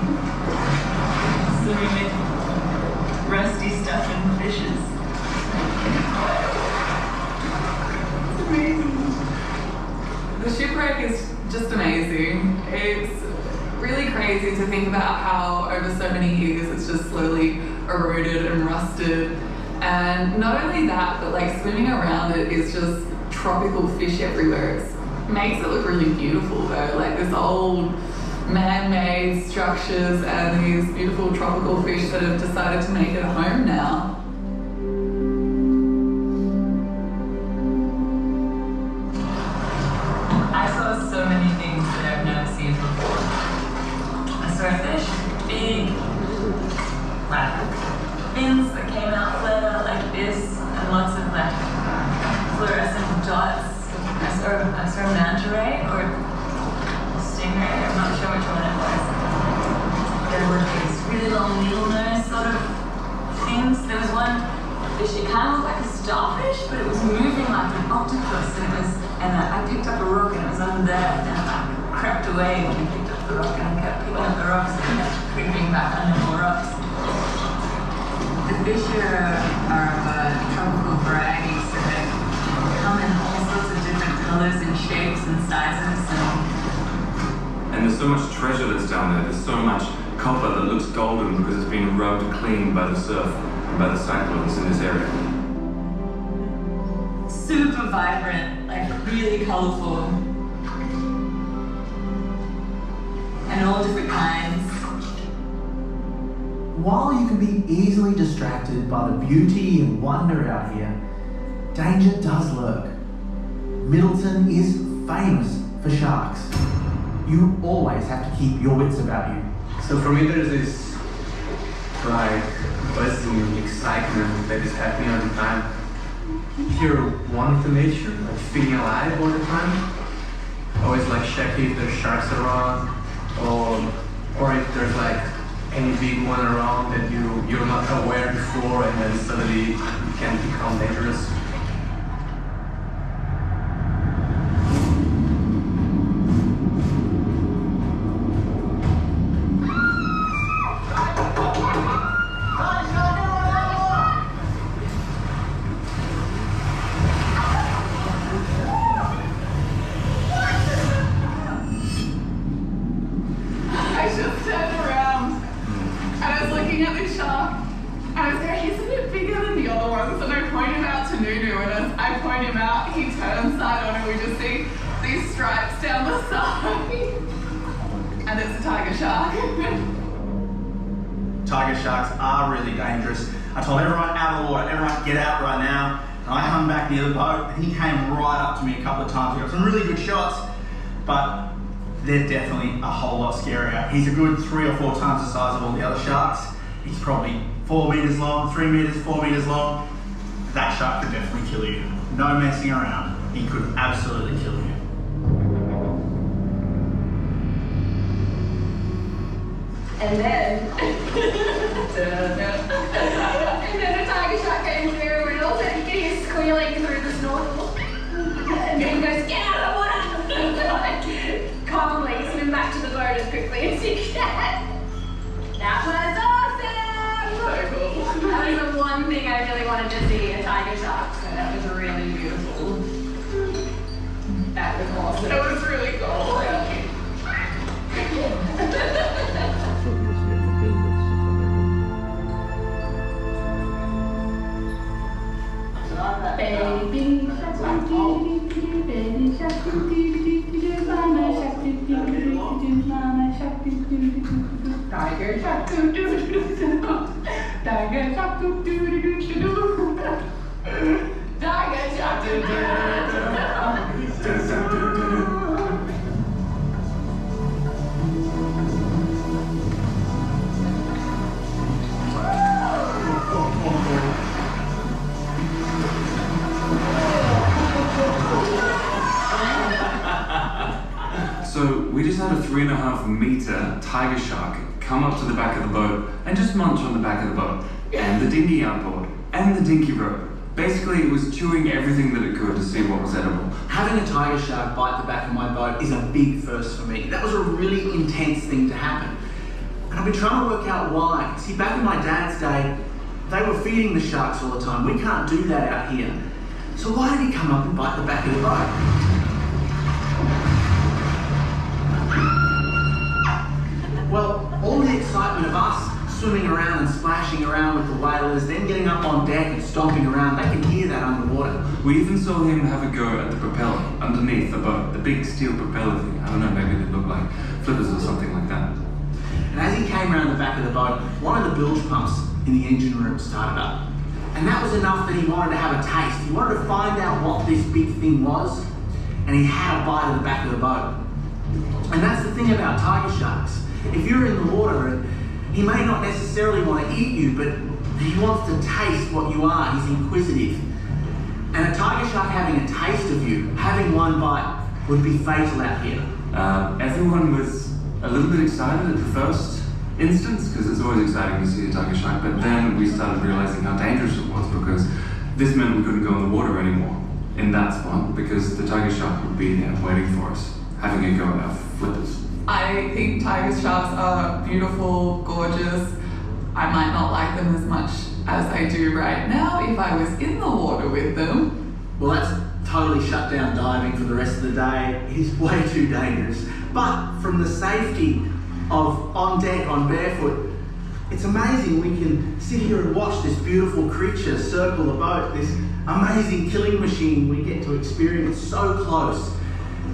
swimming with rusty stuff and fishes. It's amazing. The shipwreck is just amazing. It's really crazy to think about how over so many years it's just slowly eroded and rusted. And not only that, but like swimming around it is just tropical fish everywhere. It makes it look really beautiful though, like this old man-made structures and these beautiful tropical fish that have decided to make it a home now. I saw so many things that I've never seen before. I saw a fish, big, like fins that came out flat out like this, and lots of like fluorescent dots. I saw a manta ray or a stingray, I'm not sure which one it was. There were these really long needle nose sort of things. There was one fish, it kind of looked like a starfish, but it was moving like an octopus, and I picked up a rock and it was under there, and I crept away when I picked up the rock, and I kept picking up the rocks and kept creeping back under more rocks. The fish here are of tropical varieties, so they come in all sorts of different colors and shapes and sizes. And there's so much treasure that's down there. There's so much copper that looks golden because it's been rubbed clean by the surf and by the cyclones in this area. Super vibrant, like really colorful, and all different kinds. While you can be easily distracted by the beauty and wonder out here, danger does lurk. Middleton is famous for sharks. You always have to keep your wits about you. So for me there's this like buzzing excitement that is happening all the time. If you're wanting to nature, like feeling alive all the time, always like check if there's sharks around, or if there's like any big one around that you're not aware before and then suddenly it can become dangerous. Tiger sharks are really dangerous. I told everyone out of the water, everyone get out right now. And I hung back near the boat and he came right up to me a couple of times. We got some really good shots, but they're definitely a whole lot scarier. He's a good 3 or 4 times the size of all the other sharks. He's probably 4 meters long, 3 meters, 4 meters long. That shark could definitely kill you. No messing around. He could absolutely kill you. And then, and then a tiger shark came through and all of a sudden he's squealing through the snorkel. And then he goes, get out of the water! Like, calmly swim back to the boat as quickly as he can. That was awesome! So cool. That was the one thing I really wanted to see, a tiger shark. So that was really beautiful. That was awesome. That was really cool. Baby shark, baby shark, mama shark, mama shark, tiger shark, tiger shark, tiger shark. had a 3.5 meter tiger shark come up to the back of the boat and just munch on the back of the boat, and the dinghy outboard, and the dinky rope. Basically, it was chewing everything that it could to see what was edible. Having a tiger shark bite the back of my boat is a big first for me. That was a really intense thing to happen. And I've been trying to work out why. See, back in my dad's day, they were feeding the sharks all the time. We can't do that out here. So why did he come up and bite the back of the boat? Well, all the excitement of us swimming around and splashing around with the whalers, then getting up on deck and stomping around, they can hear that underwater. We even saw him have a go at the propeller underneath the boat, the big steel propeller thing. I don't know, maybe they look like flippers or something like that. And as he came around the back of the boat, one of the bilge pumps in the engine room started up. And that was enough that he wanted to have a taste. He wanted to find out what this big thing was, and he had a bite of the back of the boat. And that's the thing about tiger sharks. If you're in the water, he may not necessarily want to eat you, but he wants to taste what you are. He's inquisitive. And a tiger shark having a taste of you, having one bite, would be fatal out here. Everyone was a little bit excited at the first instance, because it's always exciting to see a tiger shark, but then we started realizing how dangerous it was, because this meant we couldn't go in the water anymore in that spot, because the tiger shark would be there waiting for us, having a go at our flippers. I think tiger sharks are beautiful, gorgeous. I might not like them as much as I do right now if I was in the water with them. Well, that's totally shut down diving for the rest of the day. It is way too dangerous. But from the safety of on deck on Barefoot, it's amazing we can sit here and watch this beautiful creature circle the boat, this amazing killing machine we get to experience so close.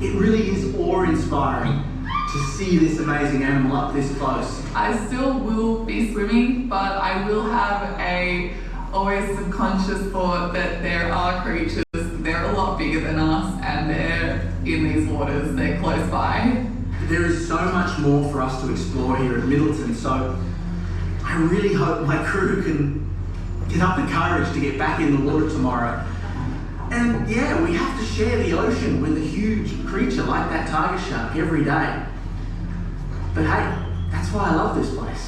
It really is awe-inspiring to see this amazing animal up this close. I still will be swimming, but I will have a always subconscious thought that there are creatures, they're a lot bigger than us, and they're in these waters, they're close by. There is so much more for us to explore here at Middleton, so I really hope my crew can get up the courage to get back in the water tomorrow. And yeah, we have to share the ocean with a huge creature like that tiger shark every day. But hey, that's why I love this place.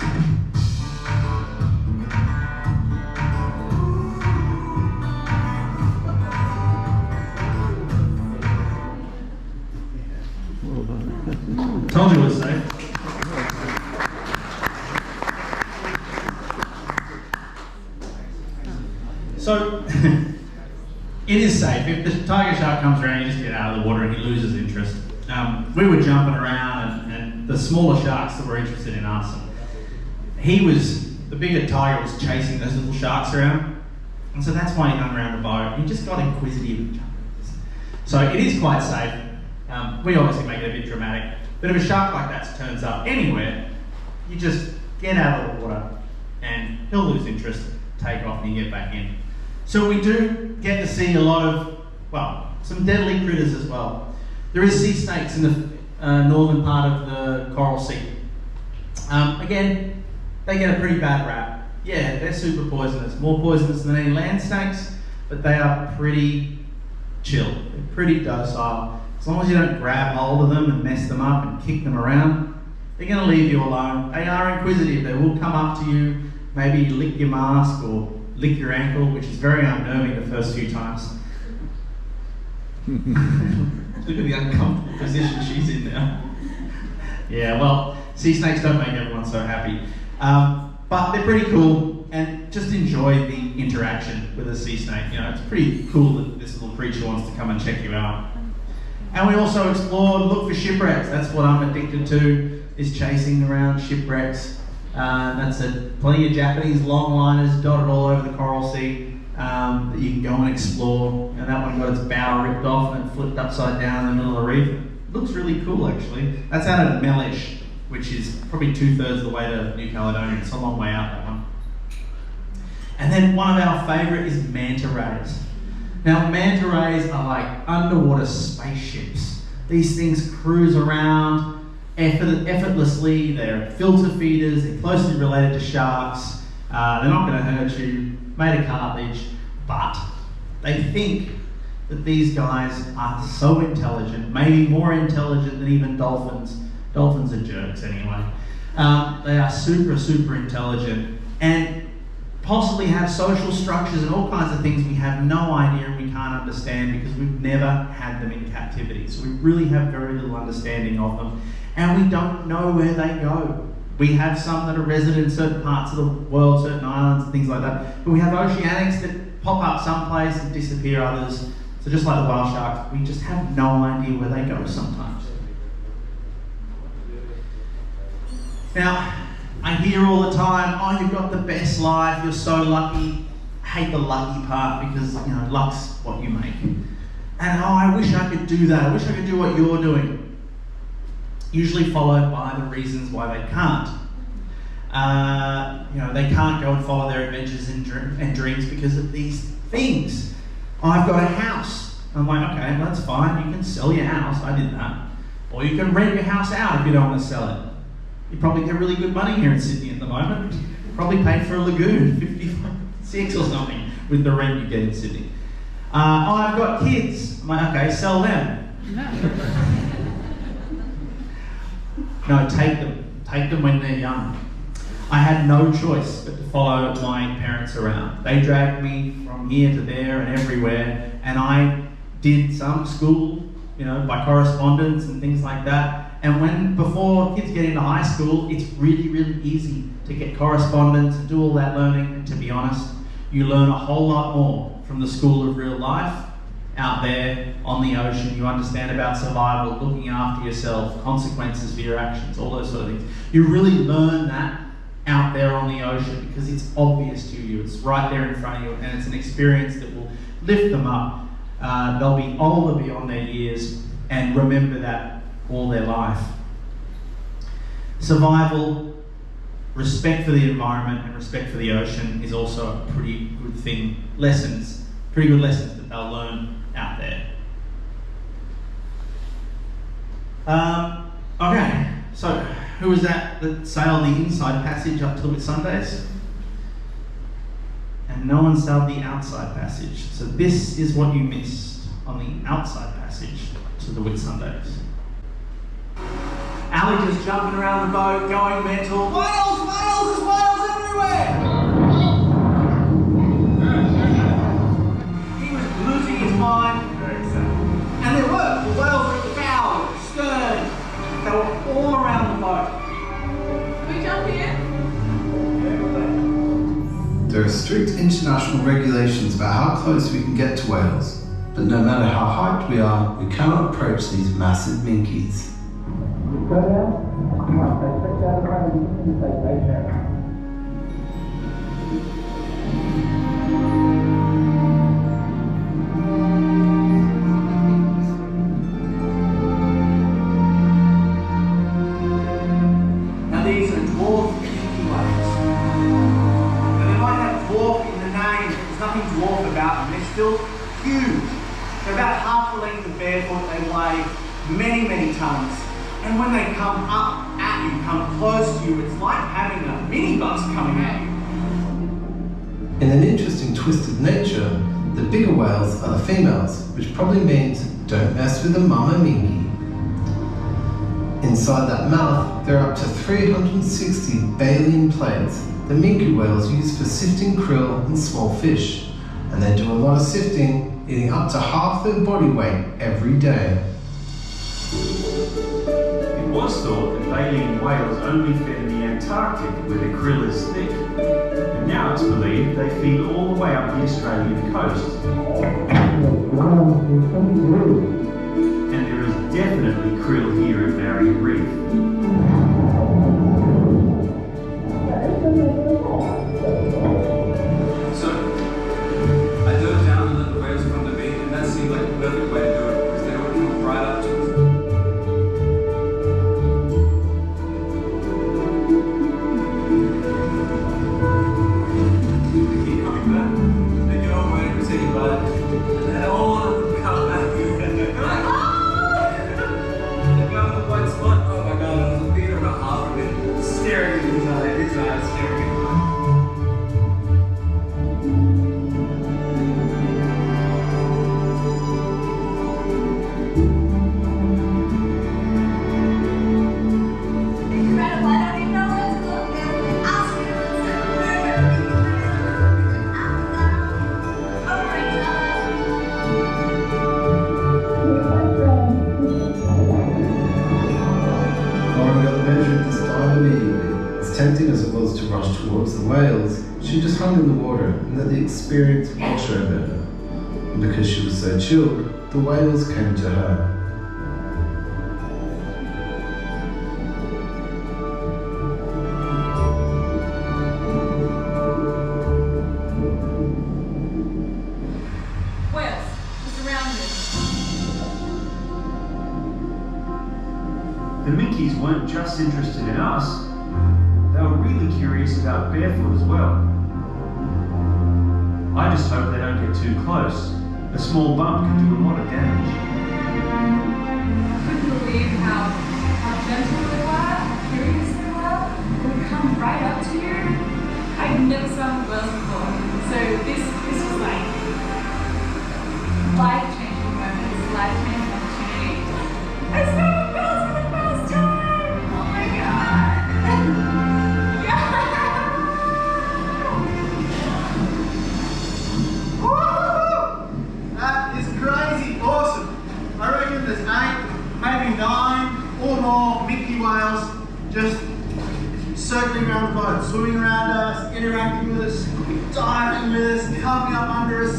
Well done. Told you it was safe. So, it is safe. If the tiger shark comes around, you just get out of the water and he loses interest. We were jumping around and the smaller sharks that were interested in us. The bigger tiger was chasing those little sharks around. And so that's why he hung around the boat. He just got inquisitive. So it is quite safe. We obviously make it a bit dramatic. But if a shark like that turns up anywhere, you just get out of the water and he'll lose interest, take off and you get back in. So we do get to see a lot of, well, some deadly critters as well. There is sea snakes in the northern part of the Coral Sea. Again, they get a pretty bad rap. Yeah, they're super poisonous, more poisonous than any land snakes, but they are pretty chill, they're pretty docile. As long as you don't grab hold of them and mess them up and kick them around, they're going to leave you alone. They are inquisitive, they will come up to you, maybe lick your mask or lick your ankle, which is very unnerving the first few times. Look at the uncomfortable position she's in now. Yeah, well, sea snakes don't make everyone so happy. But they're pretty cool, and just enjoy the interaction with a sea snake. You know, it's pretty cool that this little creature wants to come and check you out. And we also explored, look for shipwrecks. That's what I'm addicted to, is chasing around shipwrecks. That's plenty of Japanese longliners dotted all over the Coral Sea that you can go and explore. And that one got its bow ripped off and flipped upside down in the middle of the reef. It looks really cool, actually. That's out of Mellish, which is probably 2/3 of the way to New Caledonia. It's a long way out, that one. And then one of our favourite is manta rays. Now, manta rays are like underwater spaceships. These things cruise around effortlessly. They're filter feeders, they're closely related to sharks. They're not going to hurt you, made of cartilage, but they think that these guys are so intelligent, maybe more intelligent than even dolphins. Dolphins are jerks anyway. They are super, super intelligent and possibly have social structures and all kinds of things we have no idea and we can't understand because we've never had them in captivity. So we really have very little understanding of them, and we don't know where they go. We have some that are resident in certain parts of the world, certain islands and things like that, but we have oceanics that pop up someplace and disappear others. So just like the whale sharks, we just have no idea where they go sometimes. Now, I hear all the time, oh, you've got the best life, you're so lucky. I hate the lucky part because, you know, luck's what you make. And, oh, I wish I could do that. I wish I could do what you're doing. Usually followed by the reasons why they can't. You know, they can't go and follow their adventures and dreams because of these things. Oh, I've got a house. I'm like, okay, that's fine. You can sell your house. I did that. Or you can rent your house out if you don't want to sell it. You probably get really good money here in Sydney at the moment. Probably paid for a lagoon, 56 or something, with the rent you get in Sydney. Oh, I've got kids. I'm like, okay, sell them. No, take them. Take them when they're young. I had no choice but to follow my parents around. They dragged me from here to there and everywhere, and I did some school, you know, by correspondence and things like that. And before kids get into high school, it's really, really easy to get correspondence and do all that learning. And to be honest, you learn a whole lot more from the school of real life out there on the ocean. You understand about survival, looking after yourself, consequences for your actions, all those sort of things. You really learn that out there on the ocean because it's obvious to you. It's right there in front of you, and it's an experience that will lift them up. They'll be older beyond their years and remember that all their life. Survival, respect for the environment and respect for the ocean is also a pretty good thing. Pretty good lessons that they'll learn out there. Okay, so who was that sailed the inside passage up to the Whitsundays? And no one sailed the outside passage. So this is what you missed on the outside passage to the Whitsundays. Ali just jumping around the boat, going mental. Whales! Whales! There's whales everywhere! He was losing his mind. Very excited. And there were. The whales were at the bow, stern. They were all around the boat. Can we jump in? There are strict international regulations about how close we can get to whales, but no matter how hyped we are, we cannot approach these massive minkies. Go down. Come on, stay straight down the front of the stay straight there. Now these are dwarf minke whales. Now they might have dwarf in the name, but there's nothing dwarf about them. They're still huge. They're about half the length of Barefoot. They weigh many, many tons. And when they come up at you, come close to you, it's like having a minibus coming at you. In an interesting twist of nature, the bigger whales are the females, which probably means don't mess with the mama minke. Inside that mouth, there are up to 360 baleen plates the minke whales use for sifting krill and small fish, and they do a lot of sifting, eating up to half their body weight every day. It was thought that baleen whales only fed in the Antarctic where the krill is thick, but now it's believed they feed all the way up the Australian coast. And there is definitely krill here at Barrier Reef. So, I dove down and let the whales come to me, and that seemed like the perfect way to do it, because they would come right up to us. They keep coming back. They go away and say goodbye, and then all of them come back. They're like, ah! They go in the white spot. Oh my god. just hung in the water and let the experience wash over her. And because she was so chilled, the whales came to her. Whales, just around me. The Minkies weren't just interested in us, they were really curious about Barefoot as well. I just hope they don't get too close. A small bump can do a lot of damage. I couldn't believe how gentle they were, how curious they were. They would come right up to you. I'd never swum with whales before, so this was like life-changing moments, life-changing opportunity. I swam with whales for the first time! Oh my god! That is crazy awesome. I reckon there's 8, maybe 9 or more Mickey whales just circling around the boat, swimming around us, interacting with us, diving with us, coming up under us.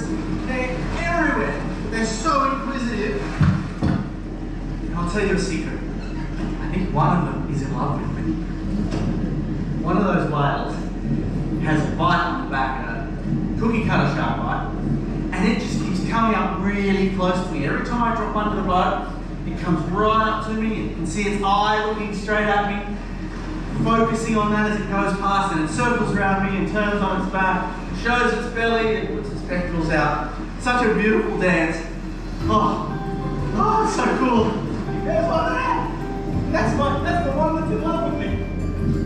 They're everywhere. They're so inquisitive. And I'll tell you a secret. I think one of them is in love with me. One of those whales has a bite on the back of it, cookie cutter shark bite, and it just keeps coming up really close to me. Every time I drop under the boat, it comes right up to me. You can see its eye looking straight at me, focusing on that as it goes past, and it circles around me and turns on its back, shows its belly, and puts its spectacles out. Such a beautiful dance. Oh, it's so cool. There's one there. That's the one that's in love with me.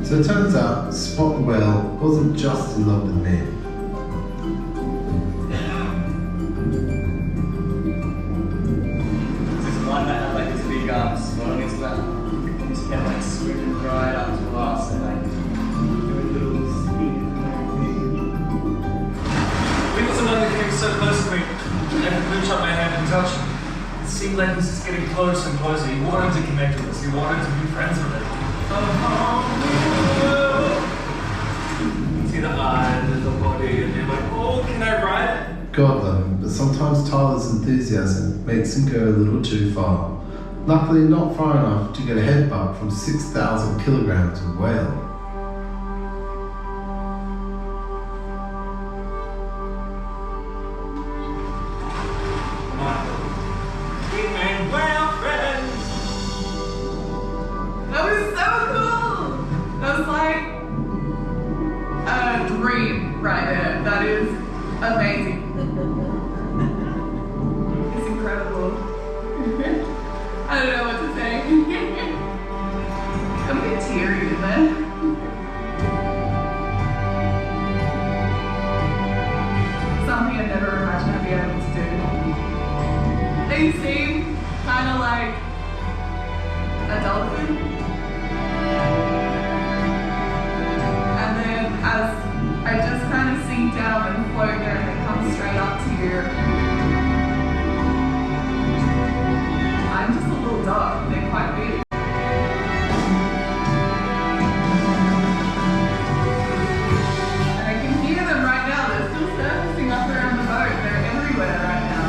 So it turns out Spot the whale wasn't just in love with me. One that had like this big spot on his back. He just kept like swimming right up to us and like doing little spins and everything. He wasn't under getting so close to me. I could reach up my hand and touch him. It seemed like he was just getting closer and closer. He wanted to connect with us. He wanted to be friends with us. See the eyes and the body, and you're like, oh, can I ride it? God love him, but sometimes Tyler's enthusiasm makes him go a little too far. Luckily not far enough to get a headbutt from 6,000 kilograms of whale. We made whale friends! That was so cool! That was like a dream right there. That is amazing. It's incredible. I don't know what to say. I'm a bit teary in there. Something I never imagined I'd be able to do. They seem kind of like a dolphin. And then as I just kind of sink down and float there and they come straight up to you. I'm just a little dog, they're quite big. And I can hear them right now, they're still surfacing up around the boat, they're everywhere right now.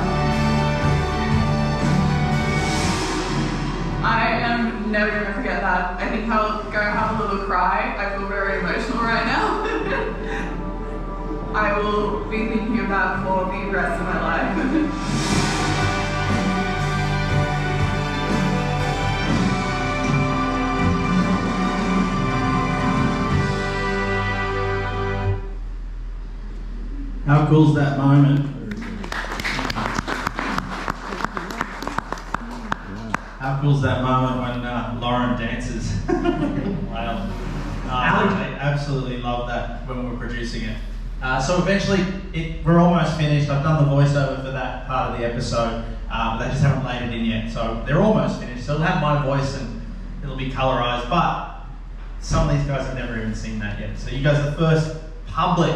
I am never going to forget that. I think I'll go have a little cry. I feel very emotional right now. I will be thinking of that for the rest of my life. How cool's that moment? How cool's that moment when Lauren dances? Wow. I absolutely love that when we were producing it. So eventually, we're almost finished. I've done the voiceover for that part of the episode, but they just haven't laid it in yet. So they're almost finished. So it'll have my voice and it'll be colorized, but some of these guys have never even seen that yet. So you guys are the first public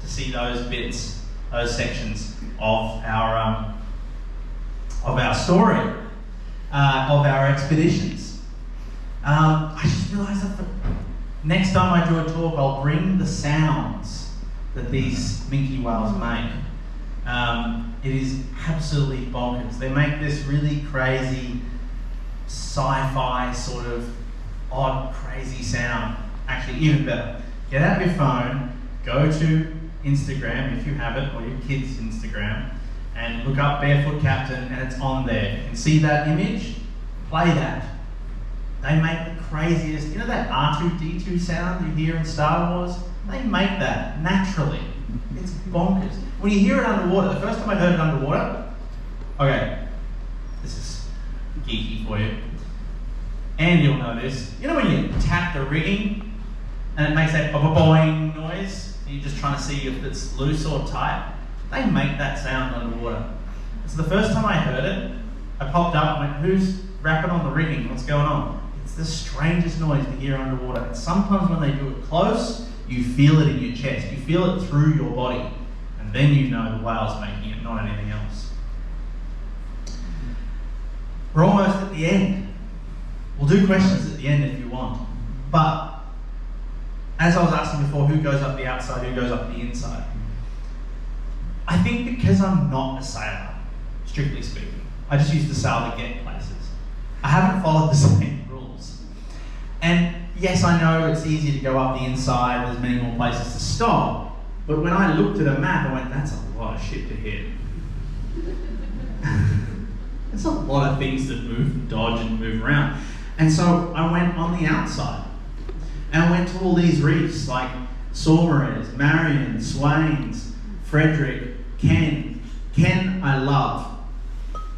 to see those bits, those sections of our story, of our expeditions. I just realised that next time I do a talk, I'll bring the sounds that these minke whales make. It is absolutely bonkers. They make this really crazy sci-fi sort of odd, crazy sound. Actually, even better. Get out your phone, go to Instagram if you have it, or your kids' Instagram, and look up Barefoot Captain, and it's on there. You can see that image, play that. They make the craziest, you know that R2-D2 sound you hear in Star Wars? They make that naturally. It's bonkers. When you hear it underwater, the first time I heard it underwater, okay, this is geeky for you. And you'll know this. You know when you tap the rigging and it makes that boing noise, and you're just trying to see if it's loose or tight? They make that sound underwater. So the first time I heard it, I popped up and went, who's rapping on the rigging? What's going on? It's the strangest noise to hear underwater. And sometimes when they do it close, you feel it in your chest. You feel it through your body. And then you know the whale's making it, not anything else. We're almost at the end. We'll do questions at the end if you want. But as I was asking before, who goes up the outside, who goes up the inside? I think because I'm not a sailor, strictly speaking, I just used to sail to get places. I haven't followed the same rules. And yes, I know it's easy to go up the inside, there's many more places to stop, but when I looked at a map, I went, that's a lot of shit to hit. There's a lot of things that move, dodge, and move around. And so I went on the outside. And I went to all these reefs like Saumarez, Marion, Swains, Frederick, Ken. Ken I love.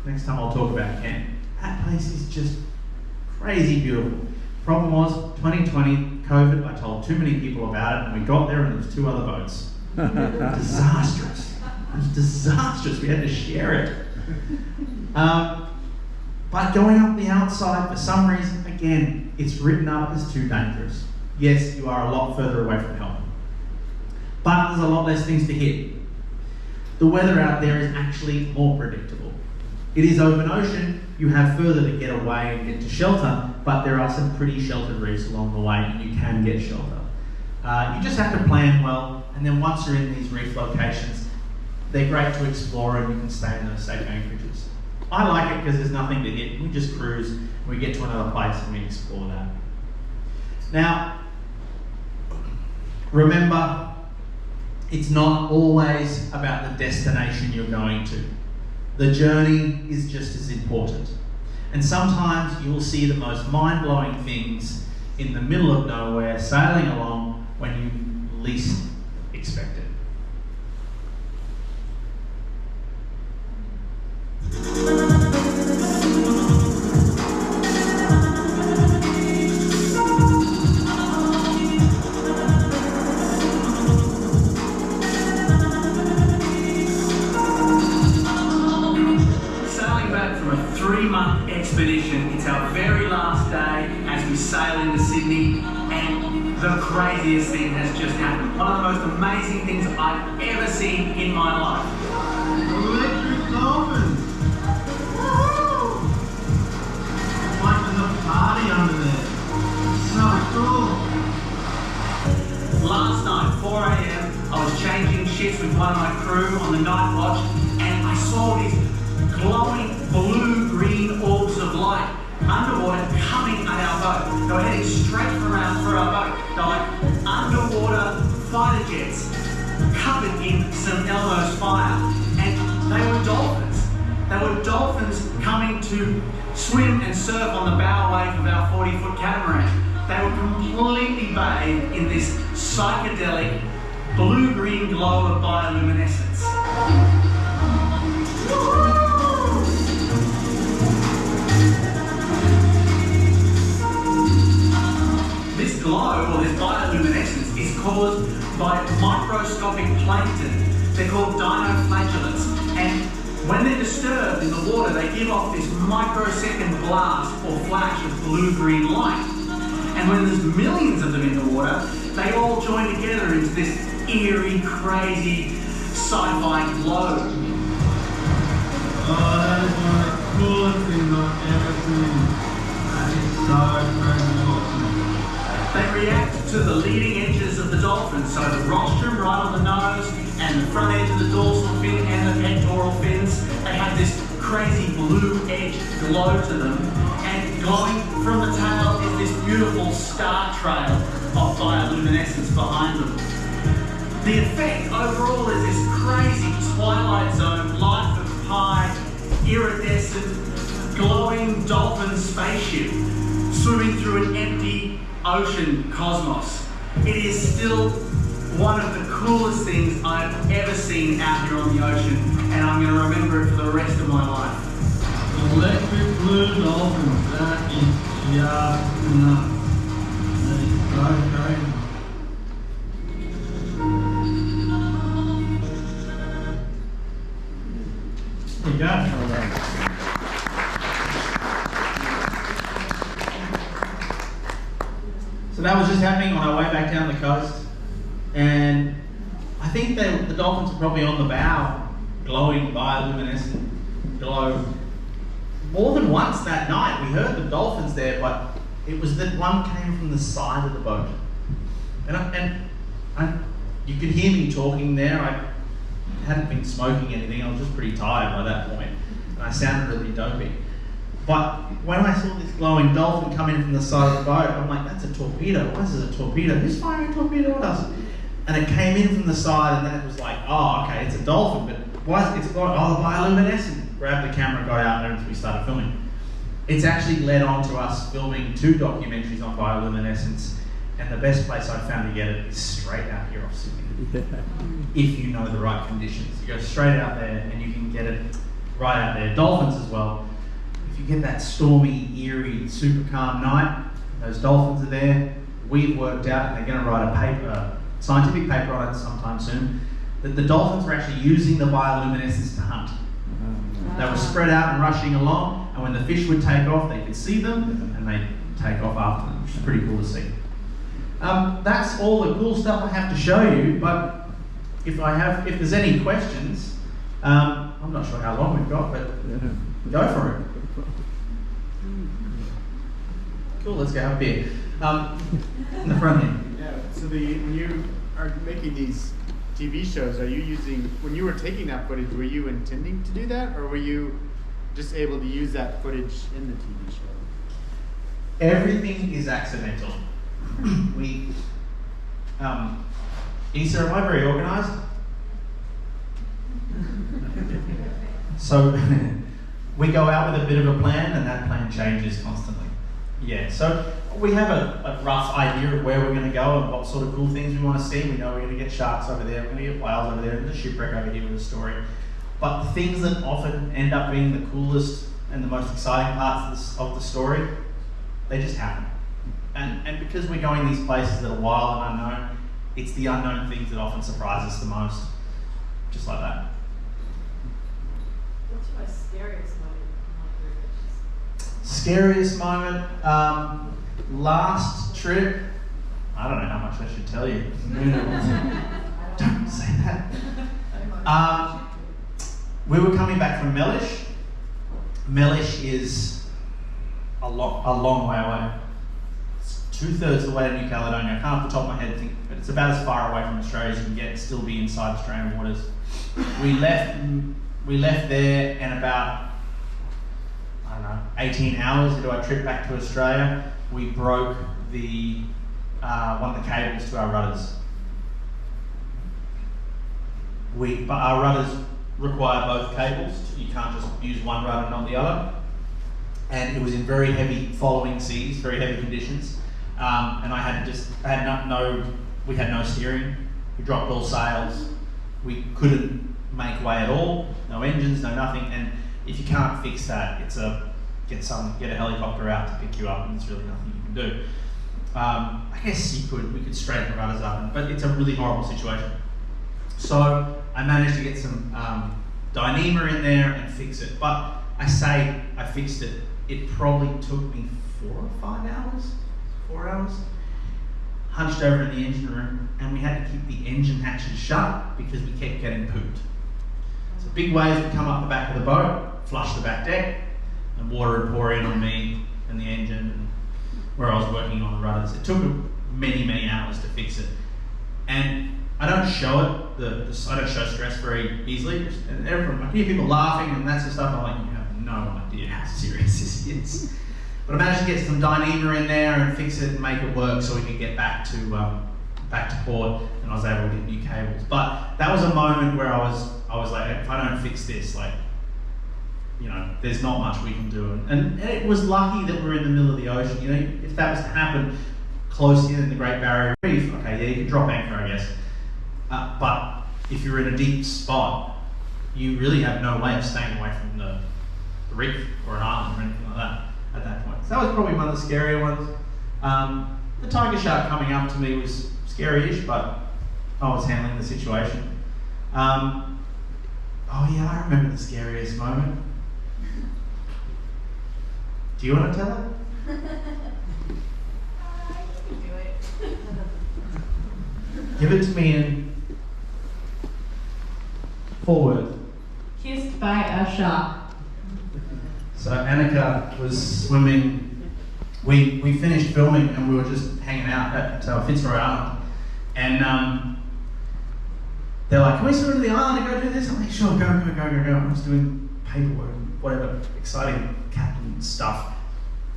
Next time I'll talk about Ken. That place is just crazy beautiful. Problem was, 2020, COVID, I told too many people about it, and we got there and there was 2 other boats. Disastrous. It was disastrous. We had to share it. But going up the outside, for some reason, again, it's written up as too dangerous. Yes, you are a lot further away from help. But there's a lot less things to hit. The weather out there is actually more predictable. It is open ocean, you have further to get away and get to shelter, but there are some pretty sheltered reefs along the way and you can get shelter. You just have to plan well, and then once you're in these reef locations, they're great to explore and you can stay in those safe anchorages. I like it because there's nothing to hit. We just cruise, we get to another place and we explore that. Now, remember, it's not always about the destination you're going to. The journey is just as important. And sometimes you'll see the most mind-blowing things in the middle of nowhere, sailing along when you least expect it. Expedition. It's our very last day as we sail into Sydney, and the craziest thing has just happened. One of the most amazing things I've ever seen in my life. Electric dolphins! Woohoo! Like there's a party under there. So cool. Last night, 4 a.m, I was changing shifts with one of my crew on the night watch, and I saw these glowing blue-green orbs of light underwater coming at our boat. They were heading straight for our boat. They're like underwater fighter jets covered in St. Elmo's fire. And they were dolphins. They were dolphins coming to swim and surf on the bow wave of our 40-foot catamaran. They were completely bathed in this psychedelic blue-green glow of bioluminescence. This glow, or this bioluminescence, is caused by microscopic plankton. They're called dinoflagellates, and when they're disturbed in the water, they give off this microsecond blast or flash of blue-green light. And when there's millions of them in the water, they all join together into this eerie, crazy, sci-fi glow. Oh, that is one of the coolest things I've ever seen. That is so crazy awesome. They react to the leading edges of the dolphin, so the rostrum right on the nose and the front edge of the dorsal fin and the pectoral fins. They have this crazy blue edge glow to them, and glowing from the tail is this beautiful star trail of bioluminescence behind them. The effect overall is this crazy twilight zone, life of pi, iridescent, glowing dolphin spaceship swimming through an empty ocean cosmos. It is still one of the coolest things I've ever seen out here on the ocean, and I'm going to remember it for the rest of my life. Electric blue dolphins, that is just nuts. That is so crazy. You got it. So that was just happening on our way back down the coast, and I think the dolphins are probably on the bow, glowing bioluminescent glow. More than once that night, we heard the dolphins there, but it was that one came from the side of the boat, and you could hear me talking there. I hadn't been smoking anything. I was just pretty tired by that point, and I sounded really dopey. But when I saw this glowing dolphin come in from the side of the boat, I'm like, that's a torpedo. Why is this a torpedo? Who's firing a torpedo at us? And it came in from the side, and then it was like, oh, okay, it's a dolphin, but why is it glowing? Oh, the bioluminescent. Grabbed the camera, got out there, and we started filming. It's actually led on to us filming 2 documentaries on bioluminescence, and the best place I found to get it is straight out here off Sydney. If you know the right conditions. You go straight out there, and you can get it right out there. Dolphins as well. If you get that stormy, eerie, super calm night, those dolphins are there. We've worked out, and they're going to write a scientific paper on it sometime soon, that the dolphins were actually using the bioluminescence to hunt. They were spread out and rushing along, and when the fish would take off, they could see them, and they'd take off after them, which is pretty cool to see. That's all the cool stuff I have to show you, but if there's any questions, I'm not sure how long we've got, but go for it. Cool, let's go up here. In the front here. Yeah, so when you are making these TV shows, are you using, when you were taking that footage, were you intending to do that, or were you just able to use that footage in the TV show? Everything is accidental. Issa, am I very organised? So we go out with a bit of a plan, and that plan changes constantly. Yeah, so we have a rough idea of where we're going to go and what sort of cool things we want to see. We know we're going to get sharks over there, we're going to get whales over there, and there's a shipwreck over here with a story. But the things that often end up being the coolest and the most exciting parts of the story, they just happen. And because we're going these places that are wild and unknown, it's the unknown things that often surprise us the most. Just like that. What's your most scariest moment? Scariest moment? Last trip, I don't know how much I should tell you. Don't say that. We were coming back from Mellish. Mellish is a long way away. It's 2/3 of the way to New Caledonia. I can't off the top of my head think, but it's about as far away from Australia as you can get and still be inside Australian waters. We left there in about, 18 hours into our trip back to Australia. We broke one of the cables to our rudders. But our rudders require both cables. You can't just use one rudder and not the other. And it was in very heavy following seas, very heavy conditions. And we had no steering. We dropped all sails. We couldn't make way at all. No engines, no nothing. And if you can't fix that, get a helicopter out to pick you up, and there's really nothing you can do. I guess we could straighten the rudders up, but it's a really horrible situation. So I managed to get some Dyneema in there and fix it. But I say I fixed it. It probably took me 4 or 5 hours. 4 hours. Hunched over in the engine room, and we had to keep the engine hatches shut because we kept getting pooped. So big waves would come up the back of the boat, flush the back deck, and water would pour in on me and the engine and where I was working on the rudders. It took a many, many hours to fix it. And I don't show it, I don't show stress very easily. And I hear people laughing and that's the stuff, I'm like, you have no idea how serious this is. But I managed to get some Dyneema in there and fix it and make it work so we could get back to port, and I was able to get new cables. But that was a moment where I was like, if I don't fix this, like, you know, there's not much we can do. And it was lucky that we're in the middle of the ocean. You know, if that was to happen close in the Great Barrier Reef, okay, yeah, you can drop anchor, I guess. But if you're in a deep spot, you really have no way of staying away from the reef or an island or anything like that at that point. So that was probably one of the scarier ones. The tiger shark coming up to me was scary-ish, but I was handling the situation. Oh yeah, I remember the scariest moment. Do you want to tell it? Give it to me in 4 words. Kissed by a shark. So Annika was swimming. We finished filming and we were just hanging out at Fitzroy Island. And they're like, can we swim to the island and go do this? I'm like, sure, go. I was doing paperwork and whatever, exciting captain stuff.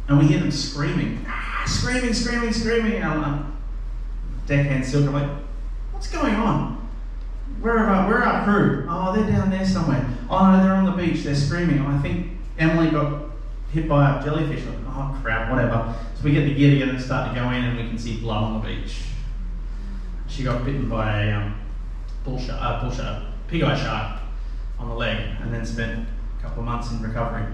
And we hear them screaming. Screaming. And I'm deckhand Silk. I'm like, what's going on? Where are our crew? Oh, they're down there somewhere. Oh no, they're on the beach, they're screaming. I think Emily got hit by a jellyfish. Like, oh crap, whatever. So we get the gear together and start to go in and we can see blood on the beach. She got bitten by a pig-eye shark on the leg, and then spent a couple of months in recovery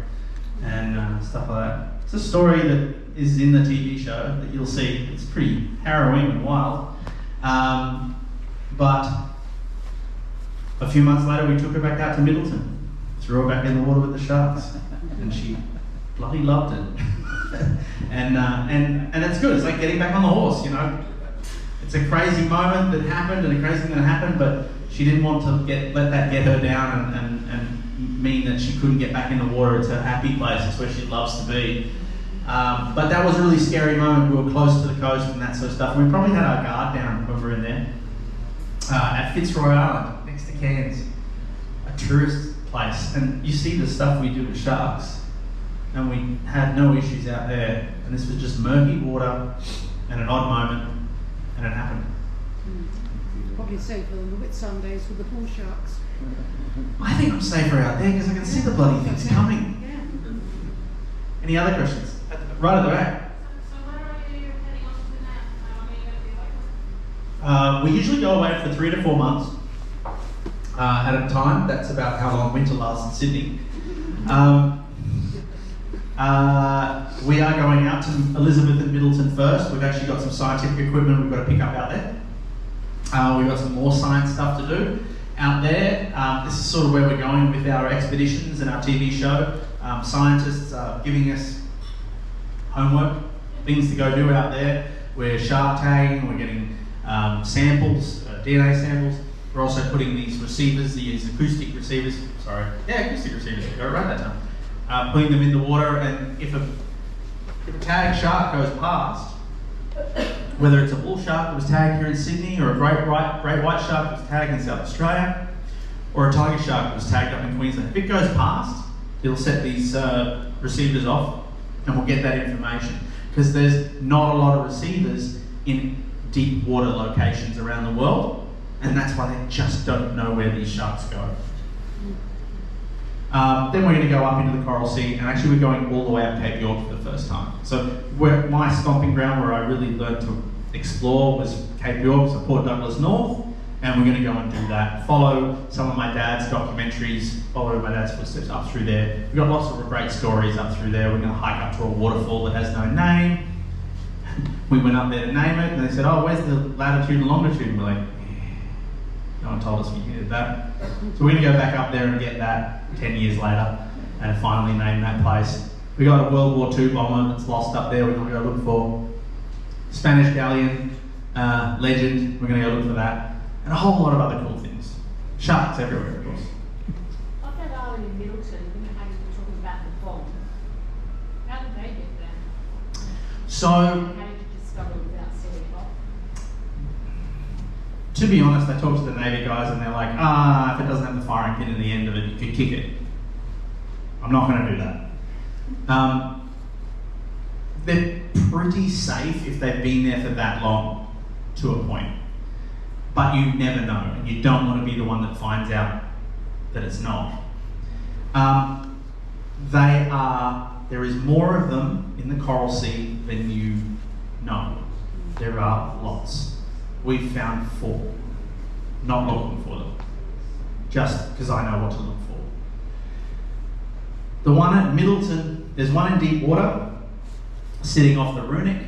and stuff like that. It's a story that is in the TV show that you'll see. It's pretty harrowing and wild. But a few months later, we took her back out to Middleton, threw her back in the water with the sharks, and she bloody loved it. and it's good. It's like getting back on the horse, you know. It's a crazy moment that happened and a crazy thing that happened, but she didn't want to let that get her down and mean that she couldn't get back in the water. It's a happy place. It's where she loves to be. But that was a really scary moment. We were close to the coast and that sort of stuff. We probably had our guard down when we were in there. At Fitzroy Island, next to Cairns, a tourist place. And you see the stuff we do with sharks. And we had no issues out there. And this was just murky water and an odd moment. And it happened. Probably safer than the Whitsundays with the bull sharks. I think I'm safer out there because I can see the bloody things coming. Yeah. Any other questions? Right at the back. So when are you heading off to that? How long are you going to be away? We usually go away for 3 to 4 months at a time. That's about how long winter lasts in Sydney. We are going out to Elizabeth and Middleton first. We've actually got some scientific equipment we've got to pick up out there. We've got some more science stuff to do out there. This is sort of where we're going with our expeditions and our TV show. Scientists are giving us homework, things to go do out there. We're shark tagging, we're getting samples, DNA samples. We're also putting these receivers, these acoustic receivers, acoustic receivers, got it right that time. Putting them in the water, and if a tagged shark goes past, whether it's a bull shark that was tagged here in Sydney, or a great white shark that was tagged in South Australia, or a tiger shark that was tagged up in Queensland, if it goes past, it'll set these receivers off, and we'll get that information. Because there's not a lot of receivers in deep water locations around the world, and that's why they just don't know where these sharks go. Then we're going to go up into the Coral Sea, and actually we're going all the way up Cape York for the first time. So my stomping ground where I really learned to explore was Cape York, so Port Douglas North, and we're going to go and do that. Follow some of my dad's documentaries, follow my dad's footsteps up through there. We've got lots of great stories up through there. We're going to hike up to a waterfall that has no name. We went up there to name it, and they said, oh, where's the latitude and longitude? And we're like, no one told us we needed that. So we're going to go back up there and get that 10 years later and finally name that place. We got a World War II bomber that's lost up there we're going to go look for. Spanish galleon legend, we're going to go look for that. And a whole lot of other cool things. Sharks everywhere, of course. On that island in Middleton, you know how you were talking about the bomb. How did they get there? So, How did you discover it without setting it off? to be honest, I talked to the Navy guys and they're like, if it doesn't have the firing pin in the end of it, you could kick it. I'm not going to do that. They're pretty safe if they've been there for that long, to a point. But you never know, and you don't want to be the one that finds out that it's not. There is more of them in the Coral Sea than you know. There are lots. We've found 4. Not looking for them. Just because I know what to look for. The one at Middleton, there's one in deep water, sitting off the Runic,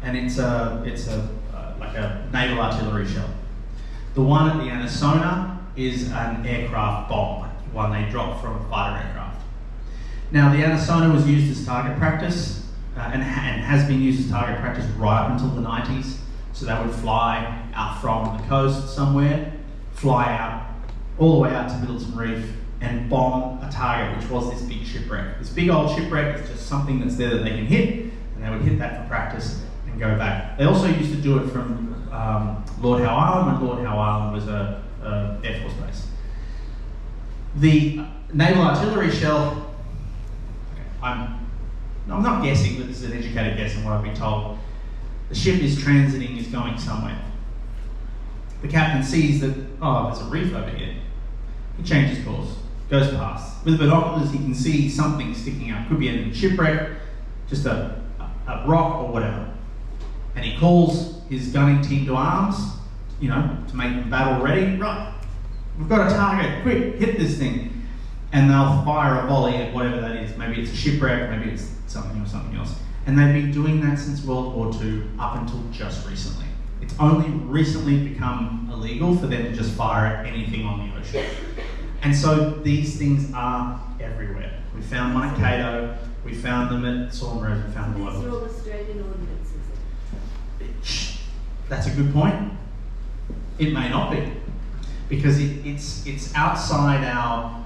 and it's like a naval artillery shell. The one at the Anisona is an aircraft bomb, one they dropped from a fighter aircraft. Now the Anisona was used as target practice, and has been used as target practice right up until the 90s. So they would fly out from the coast somewhere, fly out all the way out to Middleton Reef and bomb a target, which was this big shipwreck. This big old shipwreck is just something that's there that they can hit, and they would hit that for practice and go back. They also used to do it from Lord Howe Island, when Lord Howe Island was a Air Force base. The naval artillery shell, I'm not guessing, but this is an educated guess on what I've been told. The ship is transiting, is going somewhere. The captain sees that, there's a reef over here. He changes course, goes past. With binoculars, he can see something sticking out. Could be a shipwreck, just a rock or whatever. And he calls his gunning team to arms, to make them battle ready. Right, we've got a target, quick, hit this thing. And they'll fire a volley at whatever that is. Maybe it's a shipwreck, maybe it's something else. And they've been doing that since World War II up until just recently. It's only recently become illegal for them to just fire at anything on the ocean. And so these things are everywhere. We found one at Cato, we found them at Salem Road, we found them all over. These are all Australian ordinances. That's a good point. It may not be. Because it's outside our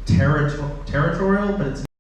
territorial, but it's